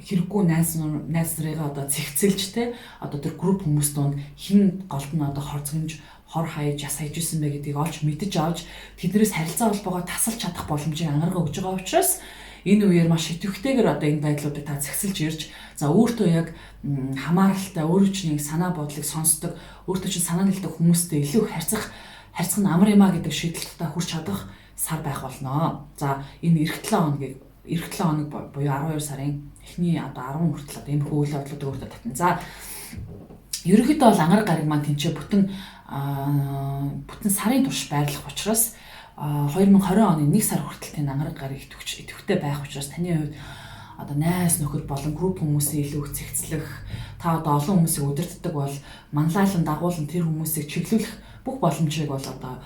хэрэггүй найз нарыгаа одоо цэгцэлж те одоо тэр групп хүмүүс донд хин голд нь одоо хорцгомж хор хаяж яс хайж исэн бэ гэдгийг олж мэдэж авч тэднээс харилцаа холбоогоо тасалж чадах боломжийг ангаргаа өгж байгаа учраас энэ үеэр маш идэвхтэйгээр одоо энэ байдлуудыг та зэгсэлж ирж за өөртөө яг хамааралтай өөрөө чинь санаа бодлыг сонсдог өөртөө чинь санаа нийлдэг хүмүүстэй илүү харьцах нь амар юмаа гэдэг шийдэлд та хүрч чадах сар байх болно. За энэ эх 7 хоног буюу 12 сарын эхний одоо 10 хүртэл одоо иймэрхүү үйл явдлуудыг өөртөө татна. За ерөнхийдөө бол ангараг гараг маань тэнцээ бүтэн сарын турш байрлах учраас 2020 оны 1 сар хүртэл тань ангараг гараг идэвхтэй байх учраас таны хувьд одоо найз нөхөд болон групп хүмүүсийн илүү их цэгцлэх та одоо олон хүмүүсийг удирддаг бол манлайлан дагуулan тэр хүмүүсийг чиглүүлэх бүх боломжийг бол одоо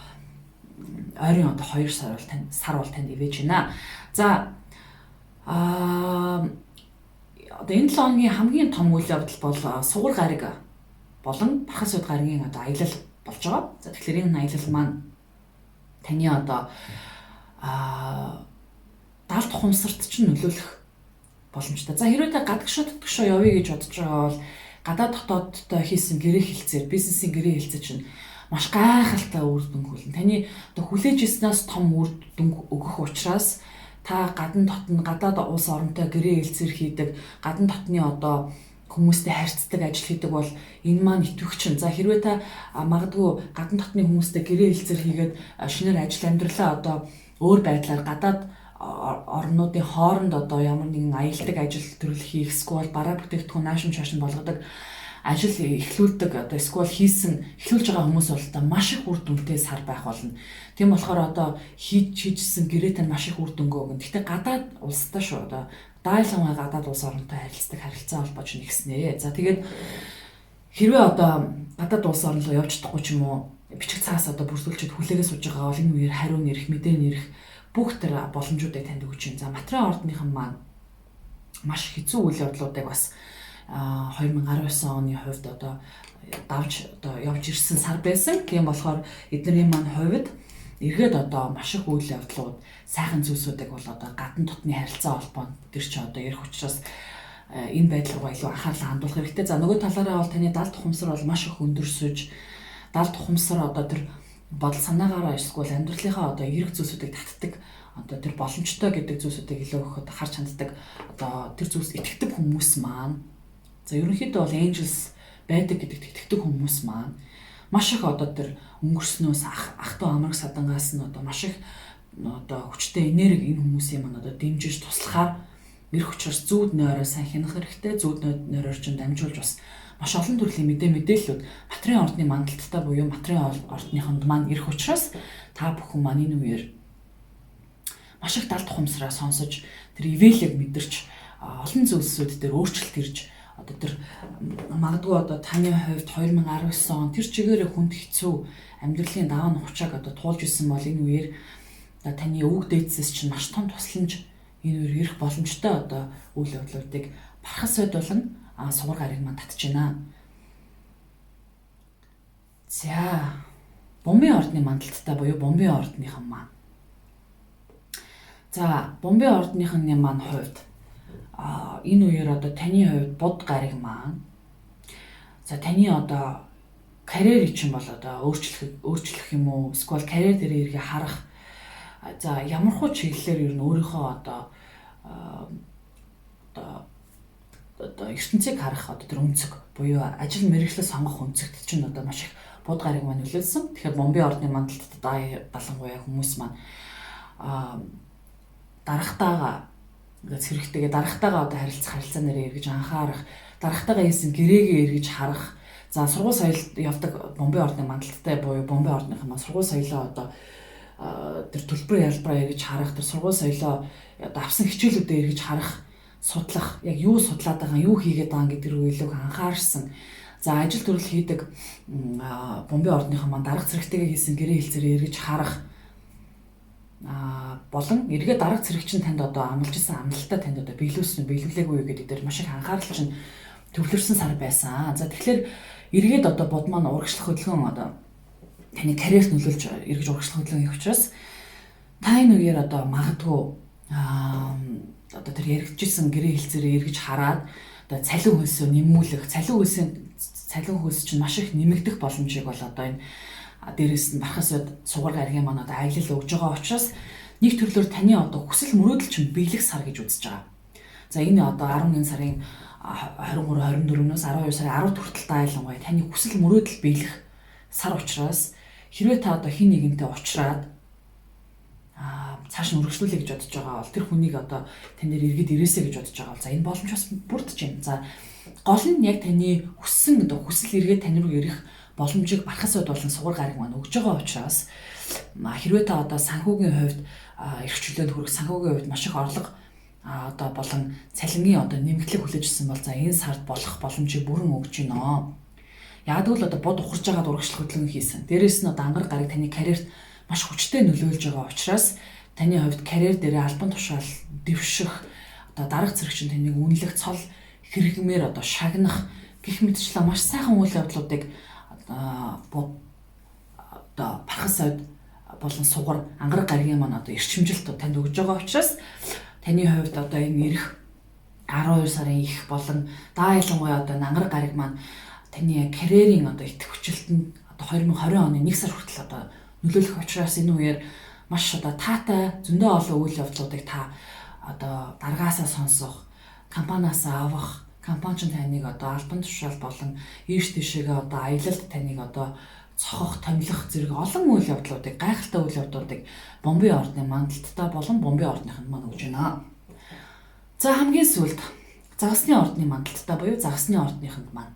ойрын одоо 2 сар бол танд ивэж байна. За одоо энэ 7 хоногийн хамгийн том үйл явдал бол сугар гараг болон бархас байд гарагийн одоо аялал болж байгаа. За тэгэхээр энэ аялал маань таны одоо далд ухамсарт чинь нөлөөлөх боломжтой. За хэрвээ та гадагшаа явъя гэж бодож байгаа бол гадаад дотоодтой хийсэн гэрээ хэлцээр бизнесийн гэрээ хэлцээ чинь маш гайхалтай үр дүнг хүлэн. Таны одоо хүлээж ирснээс том үр дүнг өгөх учраас та гадаад улс оронтой гэрээ хэлцээр хийдэг гадна дотны одоо хүмүүстэй харьцдаг ажил хийдэг бол энэ маань итгэвч. За хэрвээ та магадгүй гадна дотны хүмүүстэй гэрээ хэлцэр хийгээд шинээр ажил амьдралаа одоо өөр байдлаар гадаад орнуудын хооронд одоо ямар нэгэн аялдаг ажил төрөл хийх, эсвэл бараа бүтээгдэхүүн наашин чаашин болгодог ажил эхлүүлдэг, одоо эсвэл эхлүүлж байгаа хүмүүс бол одоо маш их үр дүнтэй сар байх болно. Тийм болохоор одоо хийжсэн гэрээтэй маш их үр дүнгээ өгнө. Гэхдээ гадаад улстай шүү, одоо дайлангаа гадаад улс оронтой харилцдаг харилцаа холбооч нэгснэ. За тэгээд хэрвээ одоо гадаад улс орн руу явж чадахгүй ч юм уу, бичиг цаас одоо бүрсүүлчихэд хүлээгээ сууж байгаа бол энэ үеэр хариу нэрх, мэдээ нэрх бүх тэр боломжуудыг танд өгч юм. За материалын ордныхан маань маш хэцүү үйл явдлуудыг бас 2019 оны хувьд одоо явж ирсэн сар байсан. Тийм болохоор эдний маань хувьд эргээд одоо маш их үйл явдлууд, сайхан зүйлсүүдийг бол одоо гадна дотны харилцаа холбоонд тэр чи одоо ярих учраас энэ байдал руу илүү анхаарлаа хандуулах хэрэгтэй. За нөгөө талаараа бол таны далд тухамсар бол маш их өндөрсөж, далд тухамсар одоо тэр бодол санаагаараа эсвэл амьдралынхаа одоо эрг зүйлсүүдийг татдаг, одоо тэр боломжтой гэдэг зүйлсүүдийг илүү өгөхөд харж ханддаг одоо тэр зүйлс итгэдэг хүмүүс маань. За ерөнхийдөө бол angels байдаг гэдэгт итгэдэг хүмүүс маань маш их одоо тэр өнгөрснөөс ах トゥ амраг садангаас нь одоо маш их одоо хүчтэй энерги энэ хүмүүсийн маань одоо дэмжиж туслахаар ирэх учраас зүүд нойроо сайн хянах хэрэгтэй. Зүүд нойроор ч дамжуулж бас маш олон төрлийн мэдээллүүд материалын ордны мандалттай буюу материалын ордныхонд маань ирэх учраас та бүхэн маань энэ үеэр маш их далд тухамсараа сонсож тэр ивэлийг мэдэрч олон зүйлсүүд дээр өөрчлөлт ирж одоо тэр магадгүй одоо таны хувьд 2019 он тэр чигээрээ хүнд хэцүү амьдралын даваа нухчааг одоо туулж исэн бол энэ үеэр одоо таны өвөг дээдсээс чинь маш том тусламж энэ үеэр ирэх боломжтой одоо үйл явдлуудыг бархас байдуулан сугар гарыг маань татж байна. За бомбын ордны мандалттай буюу бомбын ордныхан маань. За бомбын ордныхны маань хувьд энэ үеэр одоо таны хувьд бод гариг маань за таны одоо карьерийг чинь бол одоо өөрчлөх юм уу, эсвэл карьер дээр иргэ харах, за ямархуу чиглэлээр ер нь өөрийнхөө одоо ертөнцийг харах одоо тэр өнцөг буюу ажил мэргэжлээ сонгох өнцөгт чинь одоо маш их бод гариг маань нөлөөлсөн. Тэгэхээр бомбын ордны мандалтад далангуяа хүмүүс маань дарахтаага зэрэгтэйгээ дарахтайгаа одоо харилцаа нэрээ эргэж анхаарах, дарахтайгаа хийсэн гэрээгээ эргэж харах. За сургууль соёлд явдаг бомбын ордны мандалттай буюу бомбын ордныхан маань сургууль соёлоо одоо тэр төлбөр ялбараа эргэж харах, тэр сургууль соёлоо одоо авсан хичээлүүдэд эргэж харах, судлах, яг юу судлаад байгаа, юу хийгээд байгаа гэдэг рүү илүү анхаарсан. За ажил төрөл хийдэг бомбын ордныхан маань дарга зэрэгтэйгээ хийсэн гэрээ хэлцээрээ эргэж харах болон эргээ дарга зэрэг чинь танд одоо амлаж исэн амлалтаа танд одоо биелүүлээгүй гэдэг дээр маш их анхаарал чинь төвлөрсөн сар байсан. За тэгэхээр эргээд одоо бод маань урагшлах хөдөлгөөн одоо таны карьерт нөлөөлж эргэж урагшлах хөдөлгөөн хийх учраас та энэ үеэр одоо магадгүй одоо тэр яригдчихсэн гэрээ хэлцээрээ эргэж хараад одоо цалин хөлсөө нэмүүлэх, цалин хөлс чинь маш их нэмэгдэх боломжийг бол одоо энэ дээрээс нь бархасад сугар гаргийн маань одоо аялал өгж байгаа учраас нэг төрлөөр таны одоо хүсэл мөрөөдөл чинь биелэх сар гэж үзэж байгаа. За энэ одоо 11 сарын 23, 24-өөс 12 сарын 10 хүртэл дайлангуй таны хүсэл мөрөөдөл биелэх сар учраас хэрвээ та одоо хин нэгэнтэй уулзраад цааш нь үргэлжлүүлэе гэж бодож байгаа бол тэр хүнийг одоо тань дээр эргээд ирээсэй гэж бодож байгаа бол за энэ боломж бас бүрдэж байна. За гол нь яг таны хүссэн одоо хүсэл эргээд тань руу ирэх боломжийг бархасад болон сугар гариг маань өгж байгаа учраас хэрвээ та одоо санхүүгийн хувьд эрхчлөөнд хүрэх санхүүгийн хувьд маш их орлого одоо болон цалингийн одоо нэмэгдлийг хүлээжсэн бол за энэ сард болох боломжийг бүрэн өгж гинэ. Яг л одоо бод ухарж байгаад урагшлах хөдөлгөөн хийсэн. Дээрээс нь одоо ангар гариг таны карьерт маш хүчтэй нөлөөлж байгаа учраас таны хувьд карьер дээр албан тушаал дэвших одоо дарга зэрэг чинь таныг үнэлэх цол хэрэгмээр одоо шагнах гэх мэтчлээ маш сайхан үйл явдлуудыг одоо бархасад болон сугар ангар гаригийн маань одоо эрчимжилт танд өгж байгаа учраас таны хувьд одоо энэ ирэх 12 сарын их болон ялангуяа одоо ангар гариг маань таны карьерийн одоо итэх хүчлэлтэнд одоо 2020 оны 1 сар хүртэл одоо нөлөөлөх учраас энэ үеэр маш одоо таатай зөндөө олон үйл явдлуудыг та одоо даргаасаа сонсох, компаниасаа авах, компани ч таныг одоо албан тушаал болон ийш тийшээгээ одоо аялалд таныг одоо цохох, томилох зэрэг олон үйл явдлуудыг, гайхалтай үйл явдлуудыг бомбын ордны мандалттай болон бомбын ордныханд маань өгж байна. За хамгийн сүүлд загасны ордны мандалттай буюу загасны ордныханд маань.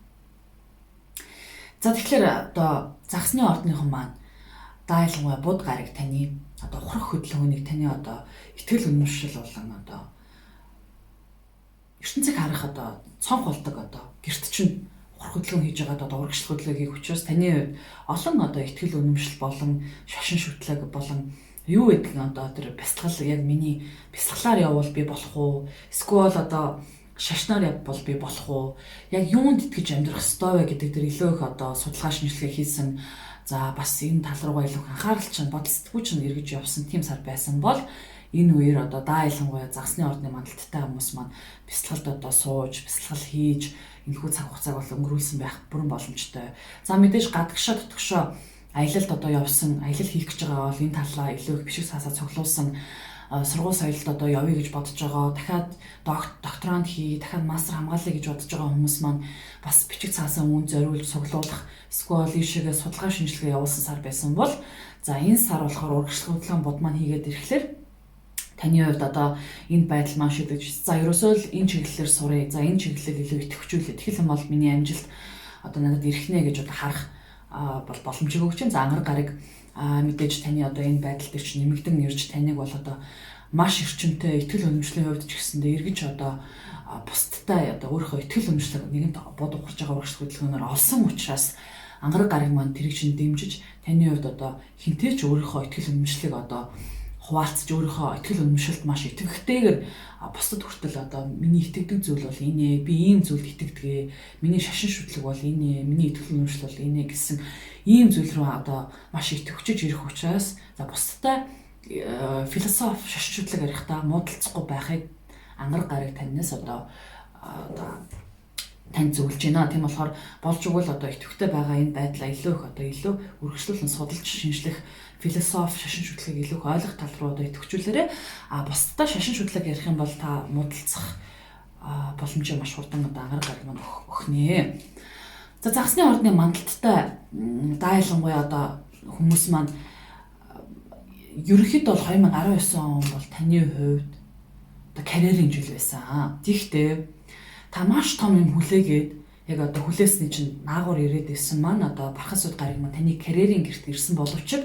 За тэгэхээр одоо загасны ордныхан маань дайлангуй буд гараг таны одоо ухрах хөдөлгөөнийг таны одоо итгэл үнэмшил болон одоо ертөнцийг харах одоо цонх болдог одоо гэрт чинь ухрах хөдөлгөөн хийж байгаад одоо урагшлах хөдөлгөөнийг хийх учраас таны хувьд олон одоо итгэл үнэмшил болон шашин шүтлэг болон юу гэдэг нь одоо тэр бясалгал яг миний бясалгалаар явбал би болох уу? Эсвэл одоо шашнаар явбал би болох уу? Яг юунд итгэж амьдрах ёстой вэ гэдэг тэр илүү их одоо судалгаа шинжилгээ хийсэн. За бас энэ тал руугаа илүү анхаарал чинь бодол сэтгүү чинь эргэж явсан тийм сар байсан бол энэ үеэр одоо дайлангуй загасны ордны мандалттай хүмүүс маань бясалгалд одоо сууж, бясалгал хийж энэхүү цаг хугацааг бол өнгөрүүлсэн байх бүрэн боломжтой. За мэдээж гадагшаа дотгошоо аялалд одоо явсан, аялал хийх гэж байгаа бол энэ талаа илүү их бишиг цаасаа цуглуулсан сургууль соёлд одоо явъя гэж бодож байгаа. Дахиад докторант хий, дахиад мастер хамгаалъя гэж бодож байгаа хүмүүс маань бас бичиг цаасаа үн зориулж цуглуулах, эсвэл ийшээгээ судалгаа шинжилгээ явуулсан сар байсан бол за энэ сар болохоор урагшлах хөдөлгөөн бод маань хийгээд ирэхлээр таны хувьд одоо энэ байдал маань шийдэж, за ерөөсөө л энэ чиглэлээр сурыг, за энэ чиглэлээр илүү идэвхжүүлээ. Тэгэх юм бол миний амжилт одоо надад ирэх нэ гэж одоо харах бол боломжийг өгч чинь. За ангар гараг мэдээж таны одоо энэ байдал дээр чинь нэмэгдэн ирж таныг бол одоо маш эрчимтэй итгэл үнэмшлийн хувьд ч гэсэндээ эргэж одоо бусдтай одоо өөрийнхөө итгэл үнэмшлийг нэгэнт бод ухарж байгаа урагшлах хөдөлгөөнөөр олсон учраас ангар гараг маань тэрийг чинь дэмжиж таны хувьд одоо хинтээ ч өөрийнхөө итгэл үнэмшлийг одоо хуваалцж өөрийнхөө итгэл үнэмшилд маш итгэвхтэйгээр бусдад хүртэл одоо миний итгэдэг зүйл бол энэ, би ийм зүйлд итгэдэг, миний шашин шүтлэг бол энэ, миний итгэл үнэмшил бол энэ гэсэн ийм зүйл рүү одоо маш итгэвчж ирэх учраас за бусдтай философи шашин шүтлэг ярихдаа муудалцахгүй байхыг ангар гараг таньнаас одоо тань зөвлөж байна. Тийм болохоор болж өгвөл одоо итгэвхтэй байгаа энэ байдлаа илүү үргэлжлүүлэн судалж шинжлэх философи шашин шүтлгийг илүү их ойлгох тал руу одоо идэвхжүүлээрэ бусдаа шашин шүтлэг ярих юм бол та муудалцах боломжийг маш хурдан одоо ангар гараг маань өгнө. За загасны ордны мандалттай дайлангуй одоо хүмүүс маань ерөнхийдөө бол 2019 он бол таны хувьд одоо карьерийн жил байсан. Тэгэхдээ та маш том юм хүлээгээд яг одоо хүлээсний чинь наагур ирээд ирсэн маань одоо бархас суд гараг маань таны карьерийн гэрт ирсэн боловч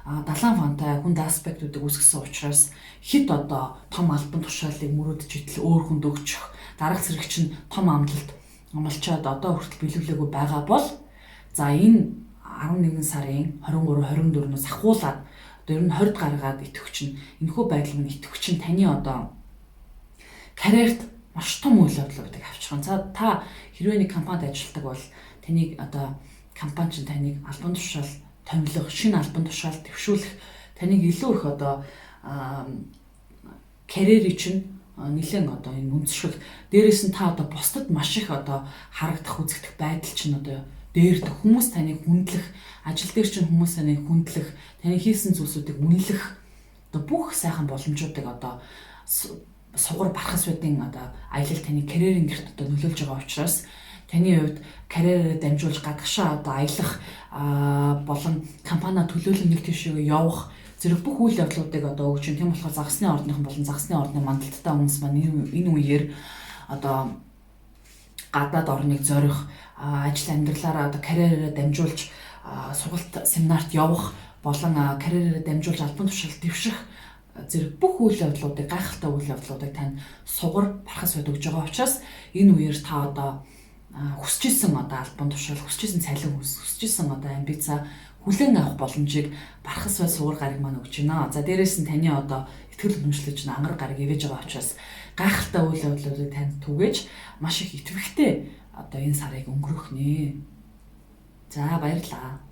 далайн фантай хүнд аспектуудыг үүсгэсэн учраас хэд одоо том албан тушаалыг мөрөөдөж идэл өөр хүнд өгчих дараах зэрэг чинь том амлалт амлчаад одоо хүртэл биелүүлээгүй байгаа бол за энэ 11 сарын 23 24-өөс ахуулаад одоо ер нь 20-д гаргаад итгэвч чинь энэхүү байдал минь итгэвч чинь таны одоо карьерт маш том үйл явдлуудыг авчирхан. За та хэрвээ нэг компанид ажилладаг бол таныг одоо компани чинь таныг албан тушаал томилох, шинэ албан тушаал дэвшүүлэх, таныг илүү их одоо карьерийг чинь нэлээд одоо энэ үндэшиг дээрээс нь та одоо бусдад маш их одоо харагдах үзэгдэх байдал чинь одоо дээрдэх хүмүүс таныг хүндлэх, ажил дээр чинь хүмүүс таныг хүндлэх, таны хийсэн зүйлсүүдийг үнэлэх одоо бүх сайхан боломжуудыг одоо сугар бархас байдын одоо аялал таны карьерийн гэрт одоо нөлөөлж байгаа учраас таны хувьд карьерээ дамжуулж гадагшаа одоо аялах болон компани төлөөлөл нэг тийшээ явах зэрэг бүх үйл явдлуудыг одоо өгч юм. Тийм болохоор загасны ордныхан болон загасны ордны мандалттай хүмүүс маань энэ үеэр одоо гадаад орныг зорих, ажил амьдралаараа одоо карьерээ дамжуулж сургалт семинарт явах болон карьерээ дамжуулж албан тушаал дэвших зэрэг бүх үйл явдлуудыг гайхалтай үйл явдлуудыг тань сугар бархас өгж байгаа учраас энэ үеэр та одоо хүсчихсэн одоо албан тушаал, хүсчихсэн цалин хүсчихсэн одоо амбица хүлээн авах боломжийг бархас бай сугар гараг маань өгч байна. За дээрээс нь таны одоо итгэл үнэмшлэж ангар гараг ивэж байгаа учраас гайхалтай үйл явдлуудыг танд түгээж маш их итгэвхтэй одоо энэ сарыг өнгөрөх нэ. За баярлалаа.